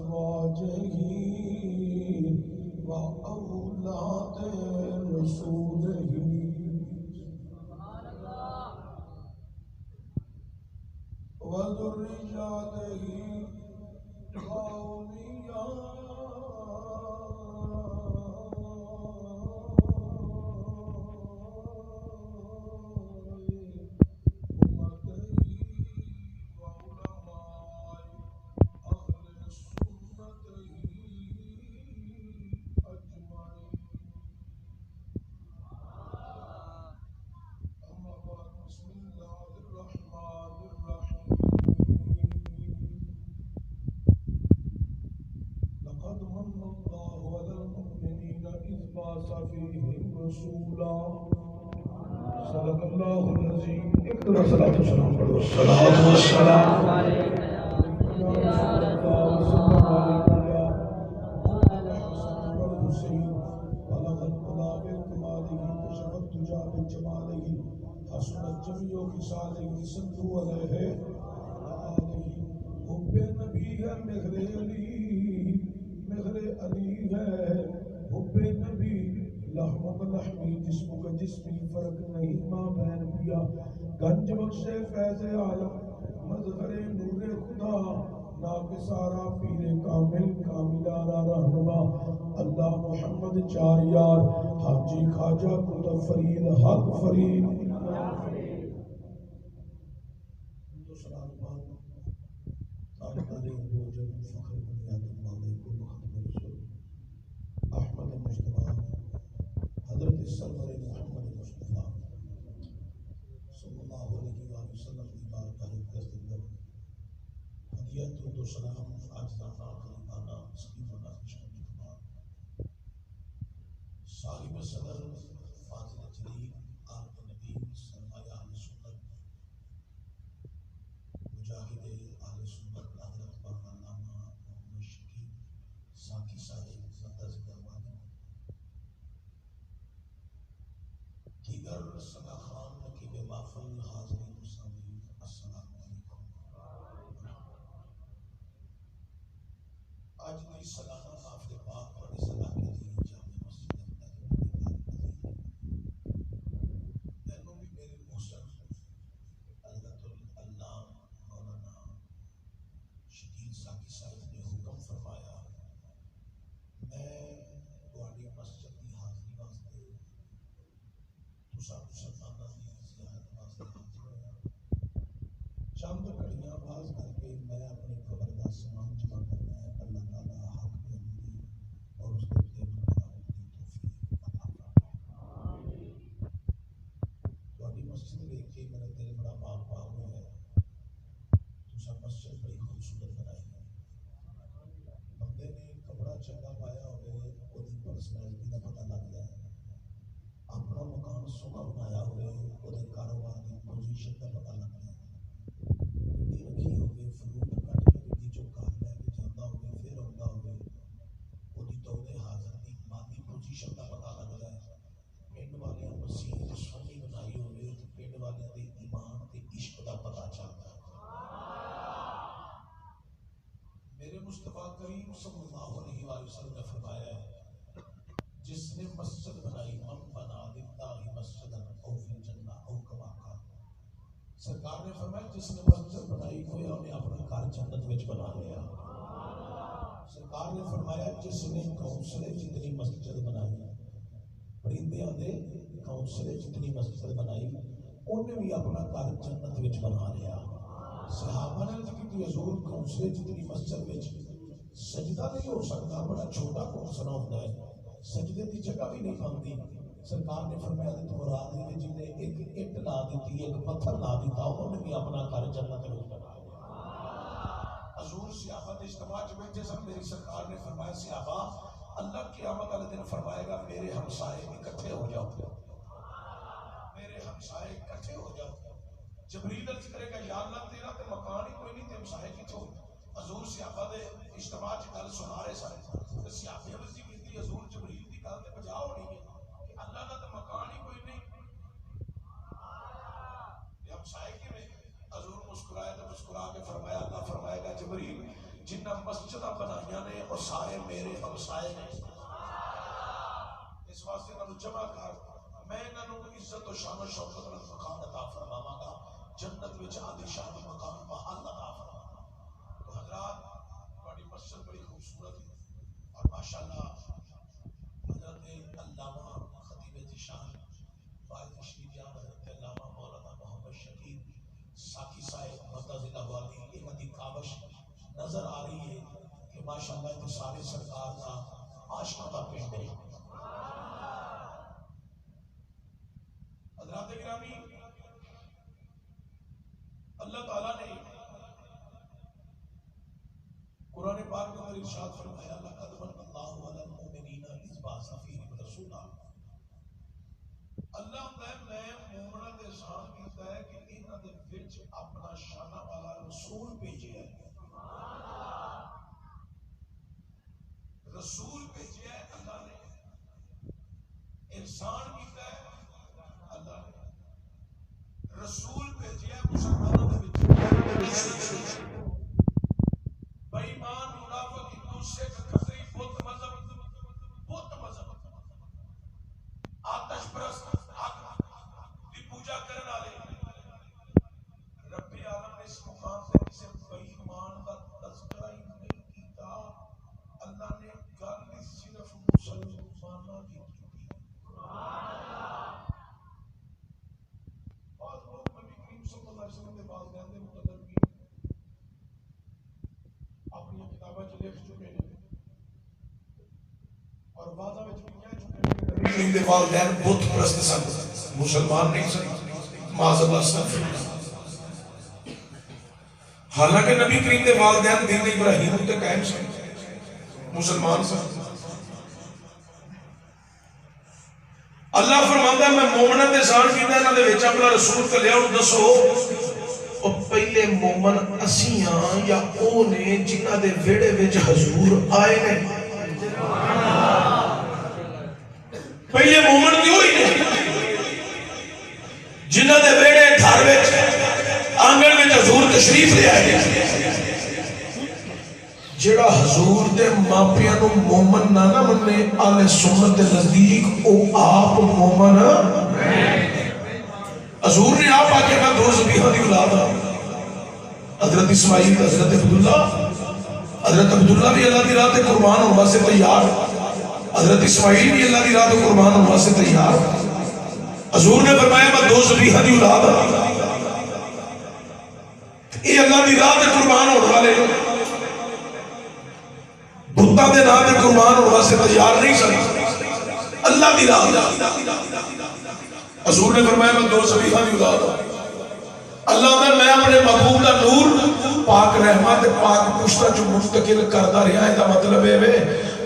وأزواجه وأولاد رسوله وذرياته وأولياء فيهم رسولا صدق الله العظيم. اقرأ الصلاة والسلام عليه الصلاة والسلام عليك يا رسول الله الحسن والحسين ولقد قضى بالكماله كشفت تجاه بجماله حسنت جميع خصاله صلوا عليه آله. حب نبی ہے مہر علی، مہر علی ہے حب نبی، لحم کا لحمی جسم کا جسمی، فرق نہیں ماں بہن پیا. گنج بخش فیض عالم مظہر نور خدا، ناکسارا پیر کامل کاملارا رہنما، اللہ محمد چار یار، حاجی خواجہ کتب فرید حق فرید. حضرت سرور محمد مصطفیٰ صلی اللہ علیہ وسلم کی بارگاہ دستگیر ہدیت و سلام عاجزانہ غریبانہ مسکینانہ خدمات صاحب صدر فاضل جلیل عالم نبی سرمایہ اہل سنت مجاہد اہل سنت حضرت مولانا محمد شکیب ساقی صاحب مقدس گروانی، دیگر صدا خان نقیب محفل، حاضرین مسامعین، السلام علیکم. آج کی سالانہ محفل پاک بڑی صلاحیت دی جامع مسجد مینوں بھی میرے محسن حضرت العلام مولانا شکیل ساقی صاحب نے حکم فرمایا میں تہاڈی مسجد کی حاضری واسطے مسلمانوں کی زیارت واسطے حاضر ہوا. چند گھڑیاں باز کر کے میں اپنی قبر کا سامان جمع کرنا ہے. اللہ تعالیٰ حق میں عملی اور اس کے قیمت پر عملی توفیق عطا فرمائے. تہاڈی مسجد دیکھ کے میرا دل بڑا باغ باغ ہوا ہے. تساں مسجد بڑی خوبصورت بنائی ہے. بندے نے کپڑا چنگا پایا ہوئے وہی پرسنالٹی کا پتہ لگتا ہے. اپنا مکان سونا بنایا ہوئے وہ کاروبار کی پوزیشن کا پتہ لگتا ہے. گڈی رکھی ہوئے فروٹ کٹ کے گڈی چوں گھر لے کے جانا ہوئے پھر آتا ہوئے وہ دورے حاضر کی مادی پوزیشن کا پتہ لگتا ہے. پنڈ والے مسیح سونی بنائی ہوئے تو پنڈ والے کے ایمان کے عشق کا پتہ چلتا ہے. میرے مصطفیٰ کریم صلی اللہ علیہ وسلم نے فرمایا ہے جس نے مسجد بنائی من بنا للہ مسجدا او فی الجنہ او کما قال. سرکار نے فرمایا جس نے مسجد بنائی گویا انہیں اپنا گھر جنت وچ بنا لیا. سرکار نے فرمایا جس نے کونسلے جتنی مسجد بنائی، پرندیاں دے کونسلے جتنی مسجد بنائی انہیں بھی اپنا گھر جنت وچ بنا لیا. صحابہ نے عرض کی حضور کونسلے جتنی مسجد وچ سجدہ نہیں ہو سکتا، بڑا چھوٹا کونسلا ہوتا ہے، سجدے کی جگہ بھی نہیں بنتی. سرکار نے فرمایا تو مراد ہے جن نے ایک اٹ لا دیتی، ایک پتھر لا دیتا، انہوں نے بھی اپنا گھر جنت میں بنا لیا. حضور صحابہ نے اجتماع میں بیٹھے سب، میری سرکار نے فرمایا صحابہ اللہ قیامت والے دن فرمائے گا میرے ہمسائے اکٹھے ہو جاؤ، میرے ہمسائے اکٹھے ہو جاؤ. جبریل عرض کرے گا یا اللہ تیرا تے مکان ہی کوئی نہیں تے ہمسائے کتھے ہو. حضور صحابہ دے اجتماع گل سنا رہے سارے تے صحابہ عرض کی حضور جبریل کی گل تے بجا ہونی ہے کہ اللہ کا تو مکان ہی کوئی نہیں ہمسائے کی میں. حضور مسکرائے تو مسکرا کے فرمایا اللہ فرمائے گا جبریل جنہ مسجدہ بنائیاں وہ سارے میرے ہمسائے ہیں، اس واسطے انہوں جمع کر، میں انہوں عزت و شان و شوکت اور مقام عطا فرماواں گا، جنت وچ عالی شان مقام محل عطا فرماواں گا۔ تو حضرات تہاڈی مسجد بڑی خوبصورت ہے اور ماشاءاللہ حضرت علامہ خطیب ذیشان فائز تشریف یاب حضرت علامہ مولانا محمد شکیل ساکی صاحب معتزلہ والی انہاں دی کاوش نظر آ رہی ہے کہ ماشاءاللہ تو سارے سرکار کا عاشقاں دا پنڈ ہے۔ حضرات گرامی، اللہ تعالیٰ نے قرآن پاک میں ارشاد فرمایا لقد من اللہ علی المؤمنین اذ بعث فیہم رسولا، اللہ نے مومناں دے شان کیتا ہے کہ انہاں دے وچ اپنا شانہ والا رسول بھیجیا ہے، رسول بھیجیا ہے اللہ نے، احسان کیتا ہے اللہ نے، رسول بھیجیا ہے مسلمانوں دے وچ، بے ایمان منافق ایک دوسرے کا کفری بت مذہب آتش پرست حق دی پوجا کرنے والے، رب عالم نے اس مقام سے کسی بے ایمان کا تذکرہ ہی نہیں کیتا، اللہ نے گل صرف مسلمانوں کی کی۔ بعض لوگ نبی کریم صلی اللہ علیہ وسلم کے بعد کہتے ہیں متدبر اپنی کتابیں چ لکھ چکے ہیں اور بعضاں وچ بھی کہہ چکے ہیں کہ نبی کریم دے والدین بت پرست سن، مسلمان نہیں سن، معاذ اللہ استغفر اللہ۔ حالانکہ نبی کریم دے والدین دین ابراہیم تے قائم سن، مسلمان سن۔ اللہ فرماندا ہے میں مومناں دے شان کیتا انہاں دے وچ اپنا رسول کلیا، اور دسو او پہلے مومن اسی ہاں یا او نے جنہاں دے ویڑے وچ حضور آئے نے؟ پہلے مومن کیوں ہی نہیں جنہاں دے ویڑے گھر وچ آنگن وچ حضور تشریف لے آئے گئے۔ جڑا حضور دے ماپیاں نو مومن نہ مننے اہل سنت دے نزدیک او آپ مومن حضور نے آپ آکے میں دو ذبیحہ دی اولاد ہوں، حضرت اسماعیل حضرت عبداللہ بھی اللہ دی راہ تے قربان ہونے سے تیار، حضرت اسماعیل بھی اللہ دی راہ تے قربان ہونے سے تیار۔ حضور نے فرمایا میں دو ذبیحہ دی اولاد ہوں، یہ اللہ دی راہ تے قربان ہونے والے بتاں دے نام تے قربان ہونے سے تیار نہیں سن، اللہ دی راہ۔ حضور نے فرمایا میں دو ذبیحہ دی اولاد ہوں، اللہ نے میں اپنے محبوب دا نور پاک رحمت پاک پشتہ جو منتقل کرتا رہا ہے، دا مطلب ہے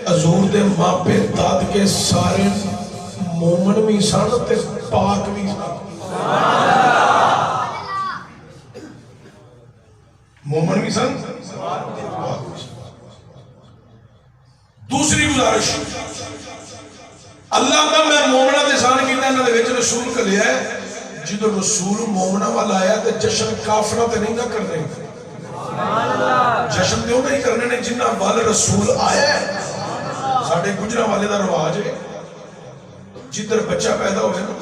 حضور دے ماپے داد کے سارے مومن بھی سن تے پاک بھی سن، مومن بھی سن پاک بھی سن۔ دوسری گزارش، اللہ کا میں مومنہ دے شان کیتا انہاں دے وچ رسول کلیا ہے، جدو رسول مومنہ والا آیا تے جشن کافرہ تے نہیں نہ کر رہے، جشن دیوں نہیں کرنے نے جنہ والے رسول آیا ہے۔ ساڑھے گجرہ والے دا رواج ہے، جدھر بچہ پیدا ہوئے نا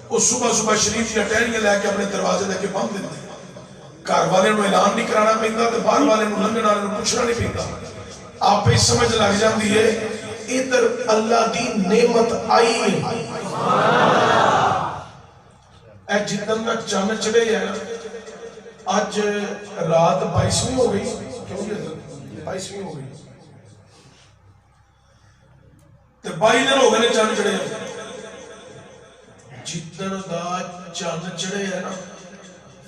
وہ صبح صبح شریف یا ٹہنیاں لے کے اپنے دروازے دے کے باندھ دیتے، گھر والے نو اعلان نہیں کرانا پیندا تے باہر والے نو لنگن والے نو پوچھنا نہیں پیندا، آپ پہ سمجھ لگ جاندی ہے ادھر اللہ دی نعمت آئی ہے۔ اے جتن میں چاند چڑے ہے آج رات 22ویں ہو گئی، کیوں یہ 22ویں ہو گئی تے 22 دن ہو گئے نے چاند چڑے ہیں، جتن دا چاند چڑے ہے نا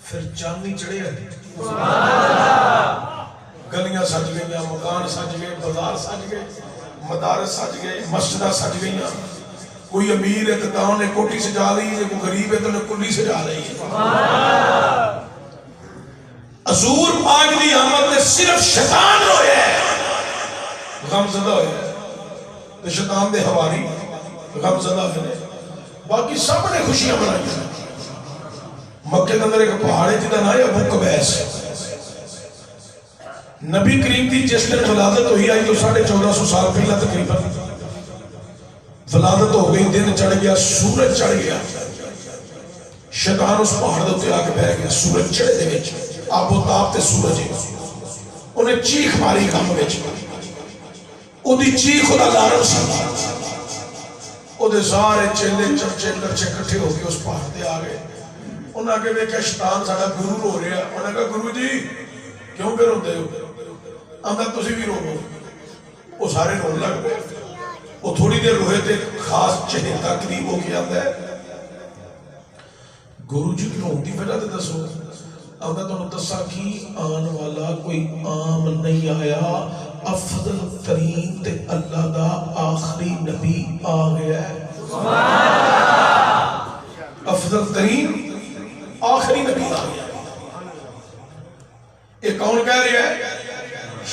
پھر چاند نہیں چڑے ہے، گلیاں سج گئی، مکان سج گئے، بازار سج گئے، مدارس سج گئے، مسجدہ سج گئی، کوئی امیر ہے تو انہیں کوٹی سجا رہی ہے، کوئی غریب ہے تو انہیں کلی سجا رہی ہے۔ حضور پاک دی آمد میں صرف شیطان روئے ہے غم زدہ ہوئے ہے، تو شیطان دے حواری غم زدہ ہوئے ہے، باقی سب نے خوشیاں بنائی ہیں۔ مکہ کے اندر ایک پہاڑے جدہ نہ ہے ابو قبیس، نبی کریم کی جس دن ولادت ہوئی آئی تو 1450 سال پہلا تقریباً ولادت ہو گئی، دن چڑھ گیا، سورج چڑھ گیا، شیطان اس پہاڑ دے آ کے بہ گیا، سورج چڑھے دے وچ آب و تاب تے سورج انہیں چیخ ماری کام وچ، او دی چیخ خدا لارم سی، او دے سارے چیلے چمچے کرچے کٹھے ہو کے اس پہاڑ دے آ گئے، انہاں کے دیکھا شیطان ساڑا گرور ہو رہا ہے، انہاں کہا گرو جی کیوں پہ روندے ہو؟ آندھا تسی بھی رو گو، وہ سارے رون لگ گئے، وہ تھوڑی دیر روئے تھے، خاص چہیتا قریب ہو کے آندھا ہے گرو جی کی رون دی وجہ تے دسو؟ آندھا تو انہوں دسا کی آن والا کوئی عام نہیں آیا، افضل ترین تے اللہ دا آخری نبی آ گیا ہے، افضل ترین آخری نبی آ گیا ہے۔ یہ کون کہہ رہا ہے؟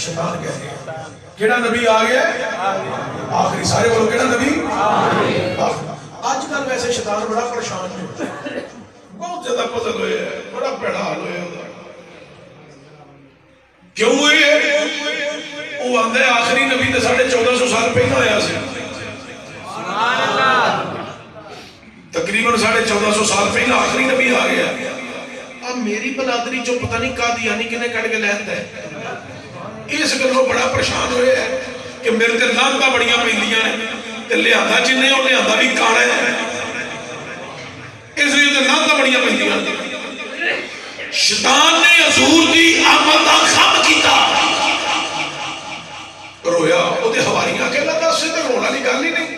شیطان کہہ رہا ہے۔ کیڑا نبی آ گیا ہے؟ آخری، سارے بولو کیڑا نبی؟ آج کل ویسے شیطان بڑا پریشان ہے، بہت زیادہ پزل ہوئے ہیں، بڑا پیڑا حال ہوئے ہیں۔ کیوں ہوئے ہیں؟ وہ آندھے آخری نبی تے 1450 سال پہلے آیا سے، تقریباً 1450 سال پہلے آخری نبی آ گیا۔ اب میری بلادری جو پتہ نہیں قادیانی کنے کٹ کے لہتا ہے، اس گلوں بڑا پریشان ہوئے ہیں کہ میرے تے لانتاں بڑیاں پہندیاں ہیں تے لہاندا جنہیں ہو لہاندا بھی کانا ہے، اس لیے تے لانتاں بڑیاں پہندیاں ہیں۔ شیطان نے حضور دی آمد دا خم کیتا، رویا، وہ دے حواریاں کہ اللہ دا سے تے رونا نہیں گل ہی نہیں،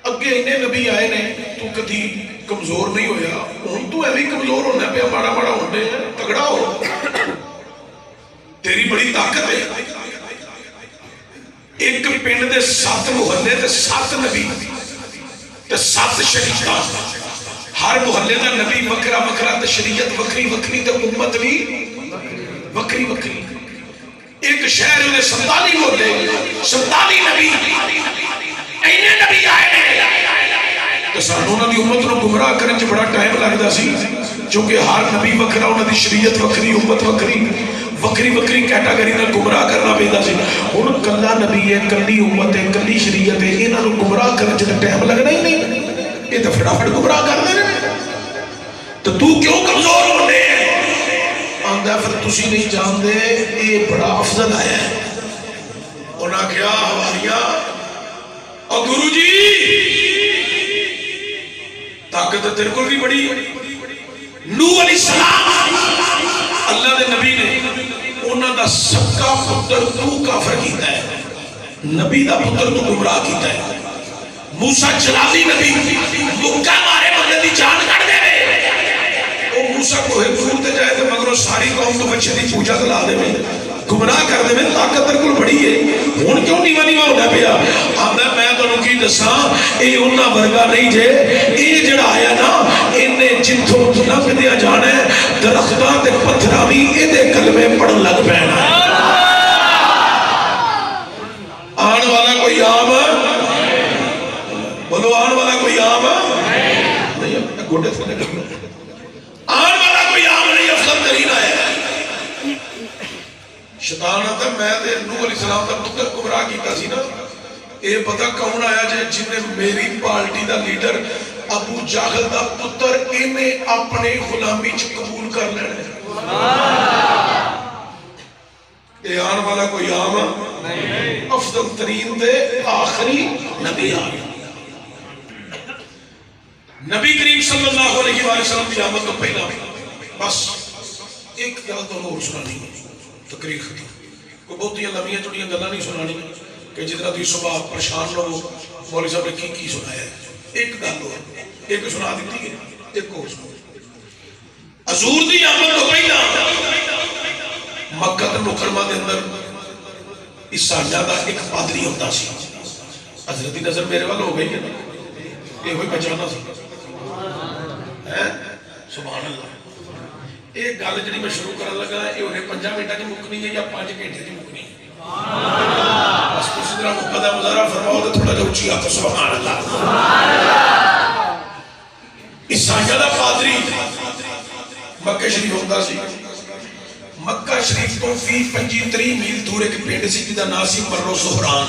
اگے انہیں نبی آئے نے تو کدھی کمزور نہیں ہویا، ہن تو ایویں کمزور ہونا پیا، ماڑا ماڑا ہوندے ہیں، تگڑا ہو، تیری بڑی طاقت ہے۔ ایک پنڈ دے 7 محلے تے 7 نبی تے 7 شریعت، ہر محلے دا نبی وکرا وکرا تے شریعت وکری وکری تے امت بھی وکری وکری۔ ایک شہر میں 47 محلے 47 نبی، اینے نبی آئے تو سانوں انہاں دی امت نو گمراہ کرنے چ بڑا ٹائم لگدا سی، چونکہ ہر نبی وکرا، انہاں دی شریعت وکری، امت وکری، وکری وکری کیٹاگری نال گمراہ کرنا پیندا سی۔ ہن کلا نبی ہے، کلی امت ہے، کلی شریعت ہے، انہاں نو گمراہ کرنے چ ٹائم لگنا ہی نہیں، یہ تو فٹافٹ گمراہ کر دے رہے۔ تو کیوں کمزور ہونے آندا پھر تسی نہیں جاندے، یہ بڑا افضل آیا ہے۔ انہاں کیا حواریاں اور گرو جی طاقت تیرے کو بھی بڑی ہے۔ نوح علیہ السلام اللہ دے نبی نے انہاں دا سکا پتر تو کافر کیتا ہے، نبی دا پتر تو گمراہ کیتا ہے۔ موسیٰ جلالی نبی مکہ مارے بندے دی جان کر دے رہے، وہ موسیٰ کو ہے دور تے جائے تو مگر ساری قوم تو بچے دی پوجا دلا دے میں گمراہ کر دے میں، طاقت تر کل بڑی ہے، ہون کیوں نیوہ نیوہ ہونا پیا؟ آدھا میں تو نکی دساں اے انہا ورگا نہیں جے، اے جڑا آیا نا انہیں جنتوں لنگ دیا جانا ہے، درختہ تے پتھراوی ایدے کلمے پڑھن لگ پہنا ہے۔ آن والا کوئی عام بولو، آن والا کوئی عام نہیں، گھوڑے سے نکلو، آن والا کوئی عام نہیں، افضل ترین آیا ہے۔ شیطان آتا میں دے نوح علیہ السلام دا پتر گمراہ کیتا سی نا، اے پتہ کون آیا جائے جن نے میری پارٹی دا لیڈر ابو جہل دا پتر انہیں اپنے غلامی چ قبول کر لینے۔ اے آن والا کوئی عام افضل ترین دے آخری نبی آ گیا۔ نبی کریم صلی اللہ علیہ وسلم کی آمد تو پہلا بس ایک گل تو اور سنانی تقریر ختم، کوئی بہت ہی لمبیاں چوڑیاں گلاں نہیں سنانی کہ جتنا تھی صبح پریشان لوگ مولوی صاحب نے کی سنایا ہے، ایک گل ہو ایک سنا دیتی ہے، ایک اور سنا۔ حضور دی آمد تو پہلا مکہ مکرمہ دے اندر عیسائیاں دا ایک پادری ہوتا سی، حضرت کی نظر میرے والے ہو گئی ہے نا، یہ ہوئی بچانا سی، سبحان اللہ۔ ایک گل جڑی میں شروع کرنے لگا یہ انہیں 5 منٹوں کی مکنی ہے یا 5 گھنٹے کی مکنی ہے، بس کسی طرح مقدہ مظاہرہ فرماؤ تو تھوڑا جو اچھی آتا سبحان اللہ۔ عیسائیاں دا پادری مکہ شریف ہوتا سی، مکہ شریف تو فی 25-30 میل دور ایک پنڈ سی جدا نام سی مرو زہران.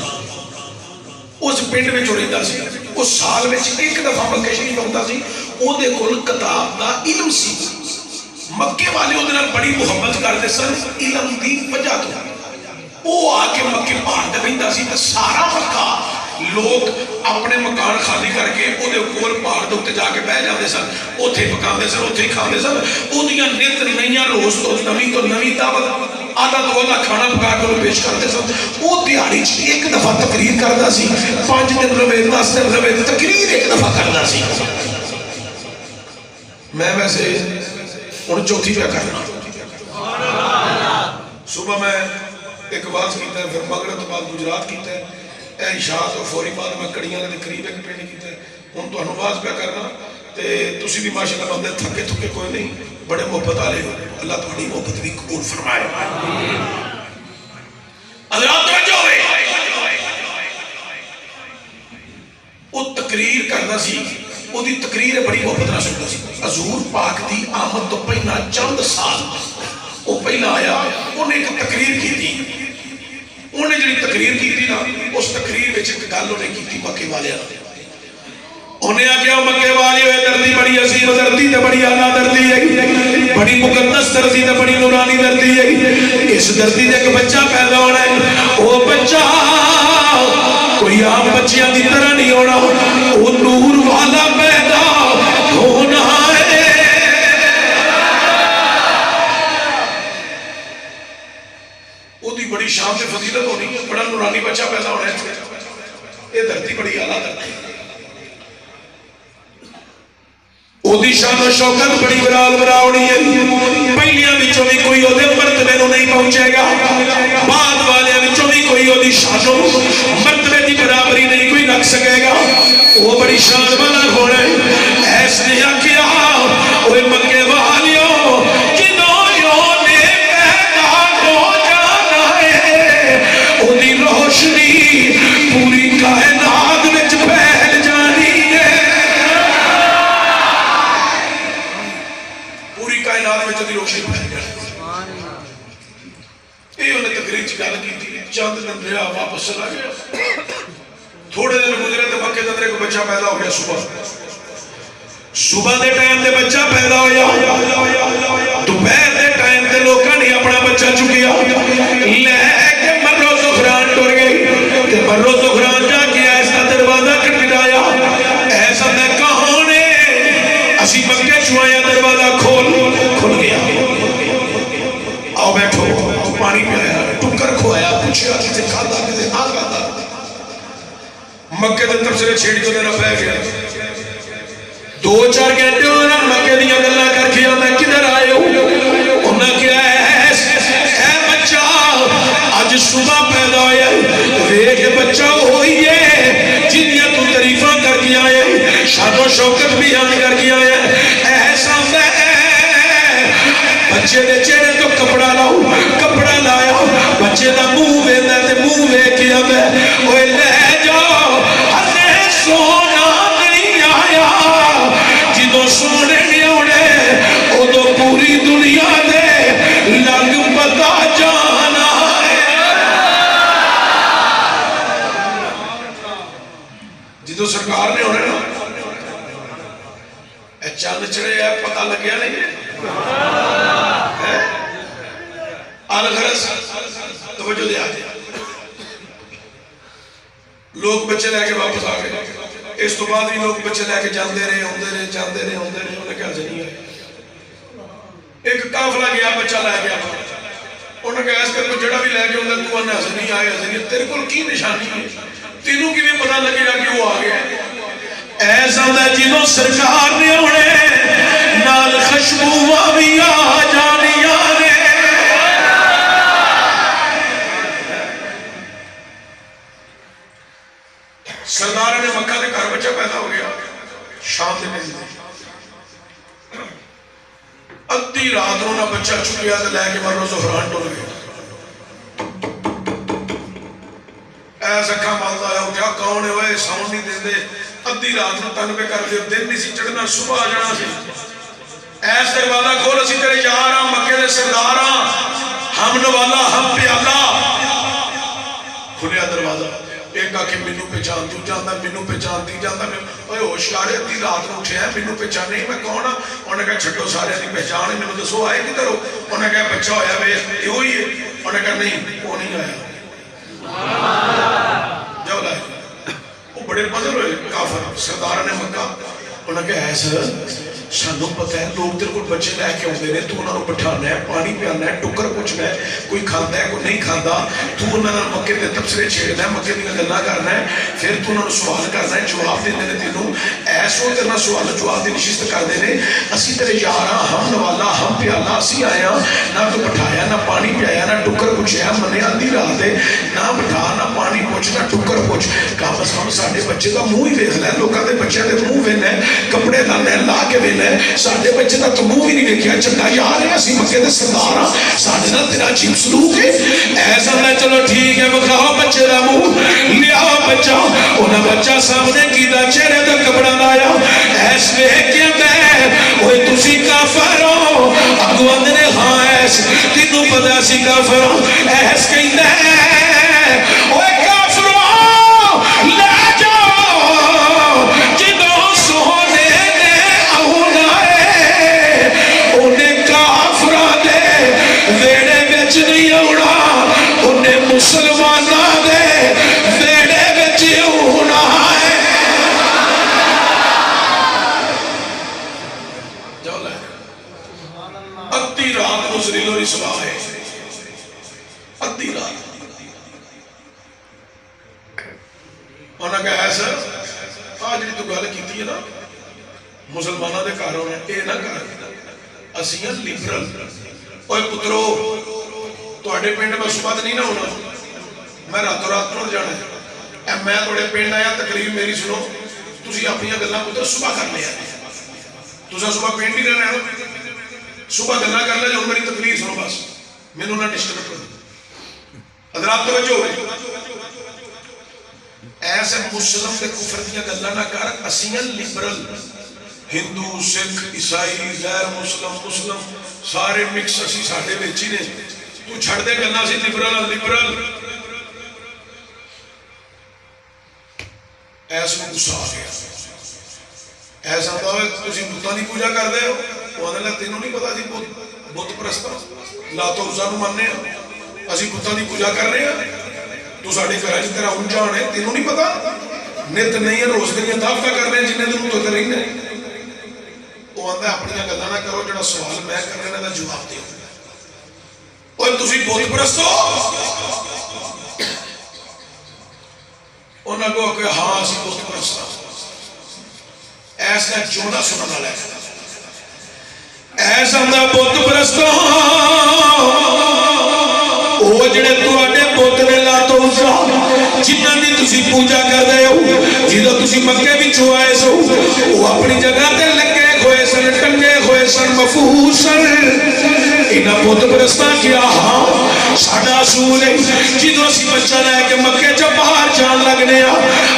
اس پنڈ میں جو رہتا سی اس سال میں ایک دفعہ مکہ شریف ہوتا سی. وہ دے کول کتاب دا علم سی. مکے والے وہ دنال بڑی محبت کرتے سن علم دی وجہ تو. وہ آ کے مکے پہاڑ دے رہتا سی تو سارا مکہ لوگ اپنے مکان خالی کر کے وہ دے کول پہاڑ دے جا کے بہ جاتے سن. اوتھے پکاندے سن اوتھے کھاندے سن. اودیاں نت نئیاں روز تو نویں دعوت آدھا تو آدھا کھانا پکا کے انہوں پیش کرتے سن. وہ دیہڑی ایک دفعہ تقریر کرتا سی. 5 دن رہے 10 دن رہے تقریر ایک دفعہ کرتا سی. میں ویسے ہوں چوتھی پہ کرنا. صبح میں ایک واز کیتا ہے, پھر مغرب تو بعد گجرات کیتا ہے, عشاء تو فوری بعد میں کڑیاں دے قریب ایک پنڈ کیتا ہے. ہوں تو واز پہ کرنا تے تسی بھی ماشاءاللہ بندے تھکے تھکے کوئی نہیں, بڑے محبت والے ہو. اللہ تمہاری محبت بھی قبول فرمائے. حضرات توجہ ہوئے, وہ تقریر کرنا سی. وہ دی تقریر بڑی محبت نہ سنتا سی. حضور پاک دی آمد تو پہلا چند سال وہ پہلا آیا, انہیں ایک تقریر کی تھی. انہیں جڑی تقریر کی تھی نا, اس تقریر میں ایک گل انہیں کی تھی مکے والے. انہیں آگیا مکے والی ہوئے دردی بڑی عظیم دردی تے بڑی اعلیٰ دردی ہے, بڑی مقدس دردی تے بڑی نورانی دردی ہے. اس دردی دے ایک بچہ پیدا ہونا ہے. وہ بچہ کوئی عام بچیاں دی طرح نہیں ہونا, وہ نور والا پیدا ہونا ہے. وہ دی بڑی شان تے فضیلت ہونی ہے, بڑا نورانی بچہ پیدا ہونا ہے. یہ دردی بڑی اعلیٰ دردی ہے. وہ شان و شوکت بڑی برال براؤنی ہے. پہلیاں بچوں بھی کوئی وہ مرتبے نو نہیں پہنچے گا, بعد والے بچوں بھی کوئی وہ شان و مرتبے دی برابری نہیں کوئی رکھ سکے گا. وہ بڑی شان والا ہونا ہے. ایسے کیا وہ مکے والیوں کنوں نے پیدا ہو جانا ہے. وہ دی روشنی پوری کائنات میں پھیل جانی ہے. کائنات میں جدی روشنی پھیل جائے. یہ انہیں تقریر چ گل کی تھی. چند دن رہا واپس چلا گیا. تھوڑے دن گزرے تو مکے دے اندر ایک بچہ پیدا ہو گیا. صبح دے ٹائم تے بچہ پیدا ہویا. دوپہر دے ٹائم تے لوکاں نے اپنا بچہ چکیا لے کے مرو زہران ٹر گئی. تے مرو زہران جا کے ایسا دروازہ کھٹکھٹایا. ایسا نے کہاں نے اسی مکے چویا دروازہ کھل گیا. آؤ بیٹھو, پانی پلایا, ٹکر کھوایا, پوچھا کسے کھاتا کسے نہ کھاتا. مکے دے تبصرے چھیڑ کے میرا بہ گیا. 2-4 گھنٹے انہاں مکے دیاں گلاں کر کے میں کدھر آئے ہوں. انہاں کیا اے بچہ اج صبح پیدا ہویا, ویکھ بچہ ہوئی ہے جنیاں تو تعریفاں کر کے آئے, شان و شوکت بیان کر کے آئے. ایسا میں بچے دے چہرے تو کپڑا لاؤ, کپڑا لایا, بچے دا منہ ویندا تے منہ ویکھ کے میں اوے لے جاؤ. ہنے سونا نہیں آیا, جدوں سونے نہیں آنے اودوں پوری دنیا دے لگ پتا جانا ہے. جدوں سرکار نے ہونا نا چند چڑے ہے پتہ لگیا نہیں. الغرض توجہ دے آتے لوگ بچے لے کے واپس آ گئے. اس تو بعد بھی لوگ بچے لے کے جاندے رہے ہوندے رہے جاندے رہے ہوندے رہے. انہیں کہا جنی ہے ایک قافلہ گیا بچہ لے گیا. انہیں کہا اس کر جڑا بھی لے کے ہوندے تو انہیں حسنی آئے حسنی تیرے کل کی نشانی ہے, تینوں کی بھی پتہ لگے گا کہ وہ آ گیا. ایسا دا جنہوں سرکار نے انہیں نال خشبو بھی آ جانیاں نے. سردار نے مکہ دے گھر بچہ پیدا ہو گیا. شام دے ملتے ادھی رات انہوں نے بچہ چکیا تو لے کے مرو زہران ٹر گیا. ایسا کھا مالتا ہے اٹھا کون ہے وہ ساؤنڈ نہیں دے دے. ادھی رات نو تن پہ کر دے, دن نہیں سی چڑھنا, صبح آ جانا سی. ایس دروازہ کھول اسی تیرے یار ہاں, مکے دے سردار ہاں, ہم نوالا ہم پیالہ کھلیا دروازہ ایک آکے منو پہچان تو جاندہ منو پہچان دی جاندہ اوہ ہوشیارے دی رات میں اٹھے ہیں منو پہچان نہیں میں کون ہاں انہوں نے کہا چھٹو سارے دی پہچان ہے منو دسو آئے کدھر ہو انہوں نے کہا بچہ ہویا بے یہ ہوئی ہے انہوں نے کہا نہیں وہ نہیں آیا جاؤ لائے وہ بڑے مزر ہوئے کافر سردار نے مکہ انہوں نے کہا ایسا سانوں پتہ ہے لوگ تیرے کو بچے لے کے ہوندے نے تو انہوں نے بٹھانا ہے پانی پیانا ہے ٹکر پوچھنا ہے کوئی کھاندا ہے کوئی نہیں کھاندا تو انہوں نے مکے دے تبصرے چھیڑنا ہے مکے دیا گلاں کرنا ہے پھر تو انہوں نے سوال کرنا ہے جواب دینے نے تینوں ایسو تیرنا سوال جواب دی نشست کر دینے اسی تیرے یاراں ہم نوالا ہم پیالا اسی آیا نہ تو بٹھایا نہ پانی پیایا نہ ٹکر پوچھیا منے آندھی رات ہے نہ بٹھا نہ پانی پوچھ نہ ٹکر پوچھ کہا بس ہم ساڑھے بچے کا منہ ہی ویکھ لے لوگاں دے بچے دے منہ ویکھنا ہے کپڑے لانے لا کے ویکھنا ساڑھے بچے دا تو منہ ہی نہیں دیکھیا چنگا یار ہے اسی مکے دے سردار ہاں ساڑھے نا تیرا عجیب سلوک ہے ایسا میں چلو ٹھیک ہے بکھاؤ بچے دا منہ لیا بچہ انہاں بچہ سامنے کی دا چہرے دا کپڑا لایا ایس میں کیا میں اوہ تسی کافر ہو اگو اندرے ہاں ایس تینوں پتا سی کافر ہو ایس کہیں دے اوہ کافر ہو لے جاؤ جنہوں سونے مسلمانہ دے ویڑے بچے ہونا ہے جاؤ لائے ادھی رات مزریل اور اسباہ ہے ادھی رات انہوں نے کہا ایسا آج نہیں تو گالے کیتی ہے نا مسلمانہ دے کاروں نے اے نہ کار اسیاں لیبرل اوہ پترو تو اڈے پینڈ میں صبح نہیں نہ ہونا میں راتوں رات پڑھ جانا ہے اے میں توڑے پینڈ آیا تقریب میری سنو تُسی اپنی گلہ پتر صبح کر لیا تُسا صبح پینڈ ہی رہنا ہے صبح گلہ کر لیا جو میری تقریب سنو بس میں نے انہوں نے ڈسٹرپ کر دیا حضرات توجہ ہوئے ایسے مسلم کے کفر دیا گلہ نہ کر اسیاں لیبرل ہندو سکھ عیسائی غیر مسلم مسلم سارے مکس اسی ساڑھے بیچی نے تو چھڑ دے گلنا سی لیبرل لیبرل ایسا میں گسا آ گیا ایسا ہوتا ہے تسی بتانی پوجا کر دے ہو وہ آنے لگا تینوں نہیں پتا جی بت پرستا لاتو روزانو ماننے ہیں اسی بتانی پوجا کر رہے ہیں تو ساڑھی کراجی تیرا ان جانے تینوں نہیں پتا نت نہیں ہے روز دنیا دافتہ کر رہے ہیں جنہیں دنوں تو کریں گے وہ آنے اپنی گلہ نہ کرو جڑا سوال میں کر رہے ہیں جواب دے اور تسی بت پرستو انہوں نے کہا کہ ہاں اسی بت پرستا ایسا جونا سننا لے ایسا اندھا بت پرستو وہ جڑے تو آنے بت نے لاتو اسا جنہ دی تسی پوجا کر دے ہو جنہ تسی مکے بھی چوائے سو وہ اپنی جگہ تے لگے کھوئے سن ٹنگے کھوئے سن مفہوس سن انہا بت پرستان کیا ہاں ساڑھا اصول ہے جنہوں اسی بچہ رہے کہ مکے جب باہر جان لگنے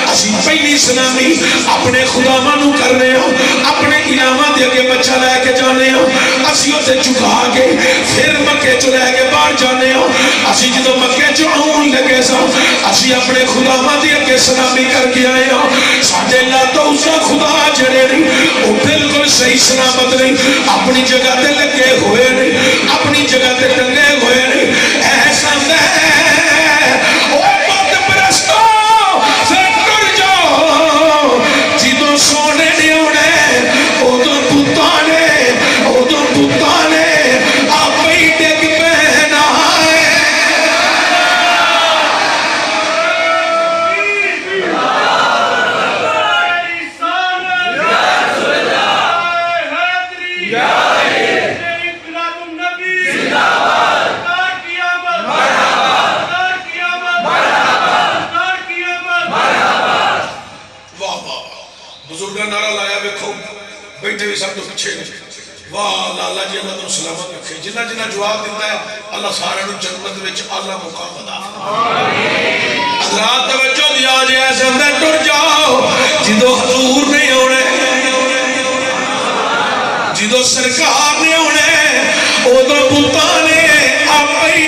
اسی پہلی سلامی اپنے خدا مانو کرنے اپنے الہاں دے کے بچہ رہے کے جانے اسی ہوتے چکا کے پھر مکے چو رہے کے باہر جانے اسی جدو مکے چو آن لگے سا اسی اپنے خدا ماں دے کے سلامی کر کے آئے ساڑھے اللہ تو اس کا خدا جڑے نہیں وہ بالکل صحیح سلامت نہیں اپنی جگہ تے لگے ہوئے نہیں اپنی جگہ تے ٹنگے ہوئے نہیں ایسا میں وہ بت پرستو پھر کر جاؤ جدو سونے نہیں ہونے ادھر بتانے آپ ہی ڈگ پہنا ہے بیٹھے بھی سب تو پچھے واہ لالا جی اللہ تو سلامت رکھے جنہ جنہ جواب دیتا ہے اللہ سارے نو جنت وچ اللہ مقام عطا حضرات توجہ دیا جی ایسے اندر ٹر جاؤ جدو حضور نہیں ہونے جدو سرکار نہیں ہونے او تو بتانے آپ ہی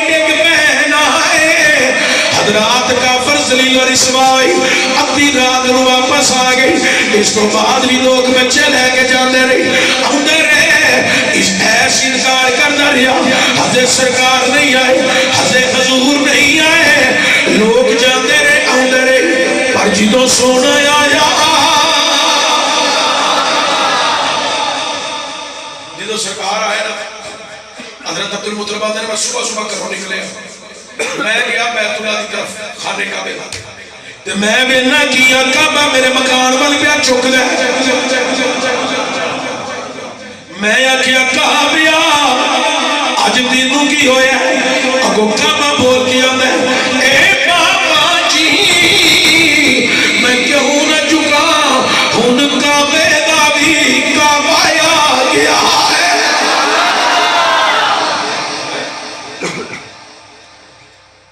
رسوائی ادھی رات نو واپس آ گئی اس کو بعد بھی لوگ بچے لے کے جاندے رہی آندے رہے اس ایس انکار کرنا رہا حضرت سرکار نہیں آئے حضرت حضور نہیں آئے لوگ جاندے رہے آندے رہے پر جدوں سونا آیا جدوں سرکار آئے نا حضرت عبدالمطلب نے میں صبح کروں نکلے میں گیا بیت اللہ کی طرف خانے کعبے تے میں بینا کیا کعبہ میرے مکان وال پیا چک دے میں آکھیا کعبہ اج تینوں کی ہویا اگو کعبہ بول کے آندا اے بابا جی میں کیوں نہ چکا ہن کعبے دا بھی کعبہ آ گیا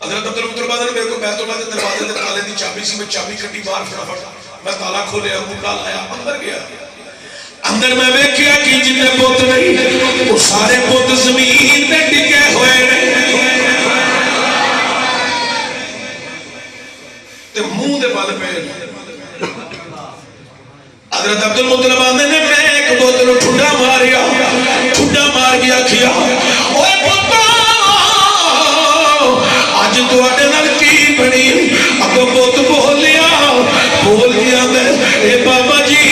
حضرت عبدالمطلب نے میرے کو بیت اللہ کے دروازے دے تالے دی چابی سی میں چابی کٹی باہر فٹافٹ میں تالا کھولیا کنڈا لایا اندر گیا اندر میں ویکھیا کہ جتنے بت نہیں وہ سارے بت زمین تے ٹکے ہوئے تے منہ دے بل پے حضرت عبدالمطلب نے میں ایک بت نو ٹھڈا مار گیا کیا اوے بتا آج تو اڈے نال کی بنی اب بہت بول گیا اے بابا جی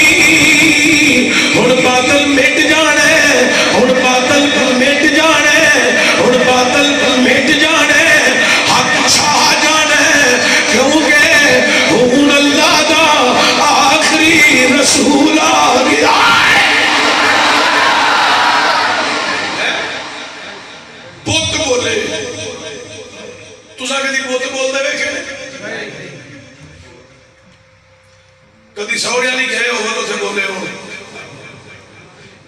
ہن باطل مٹ جانے ہن باطل مٹ جانے ہن باطل مٹ جانے حق چھا جانے کیونکہ ہن اللہ دا آخری رسول آ گیا بت بولے تساں کدی بت بولدے ویکھے کدی سوریا نہیں گئے ہو تو بولے ہو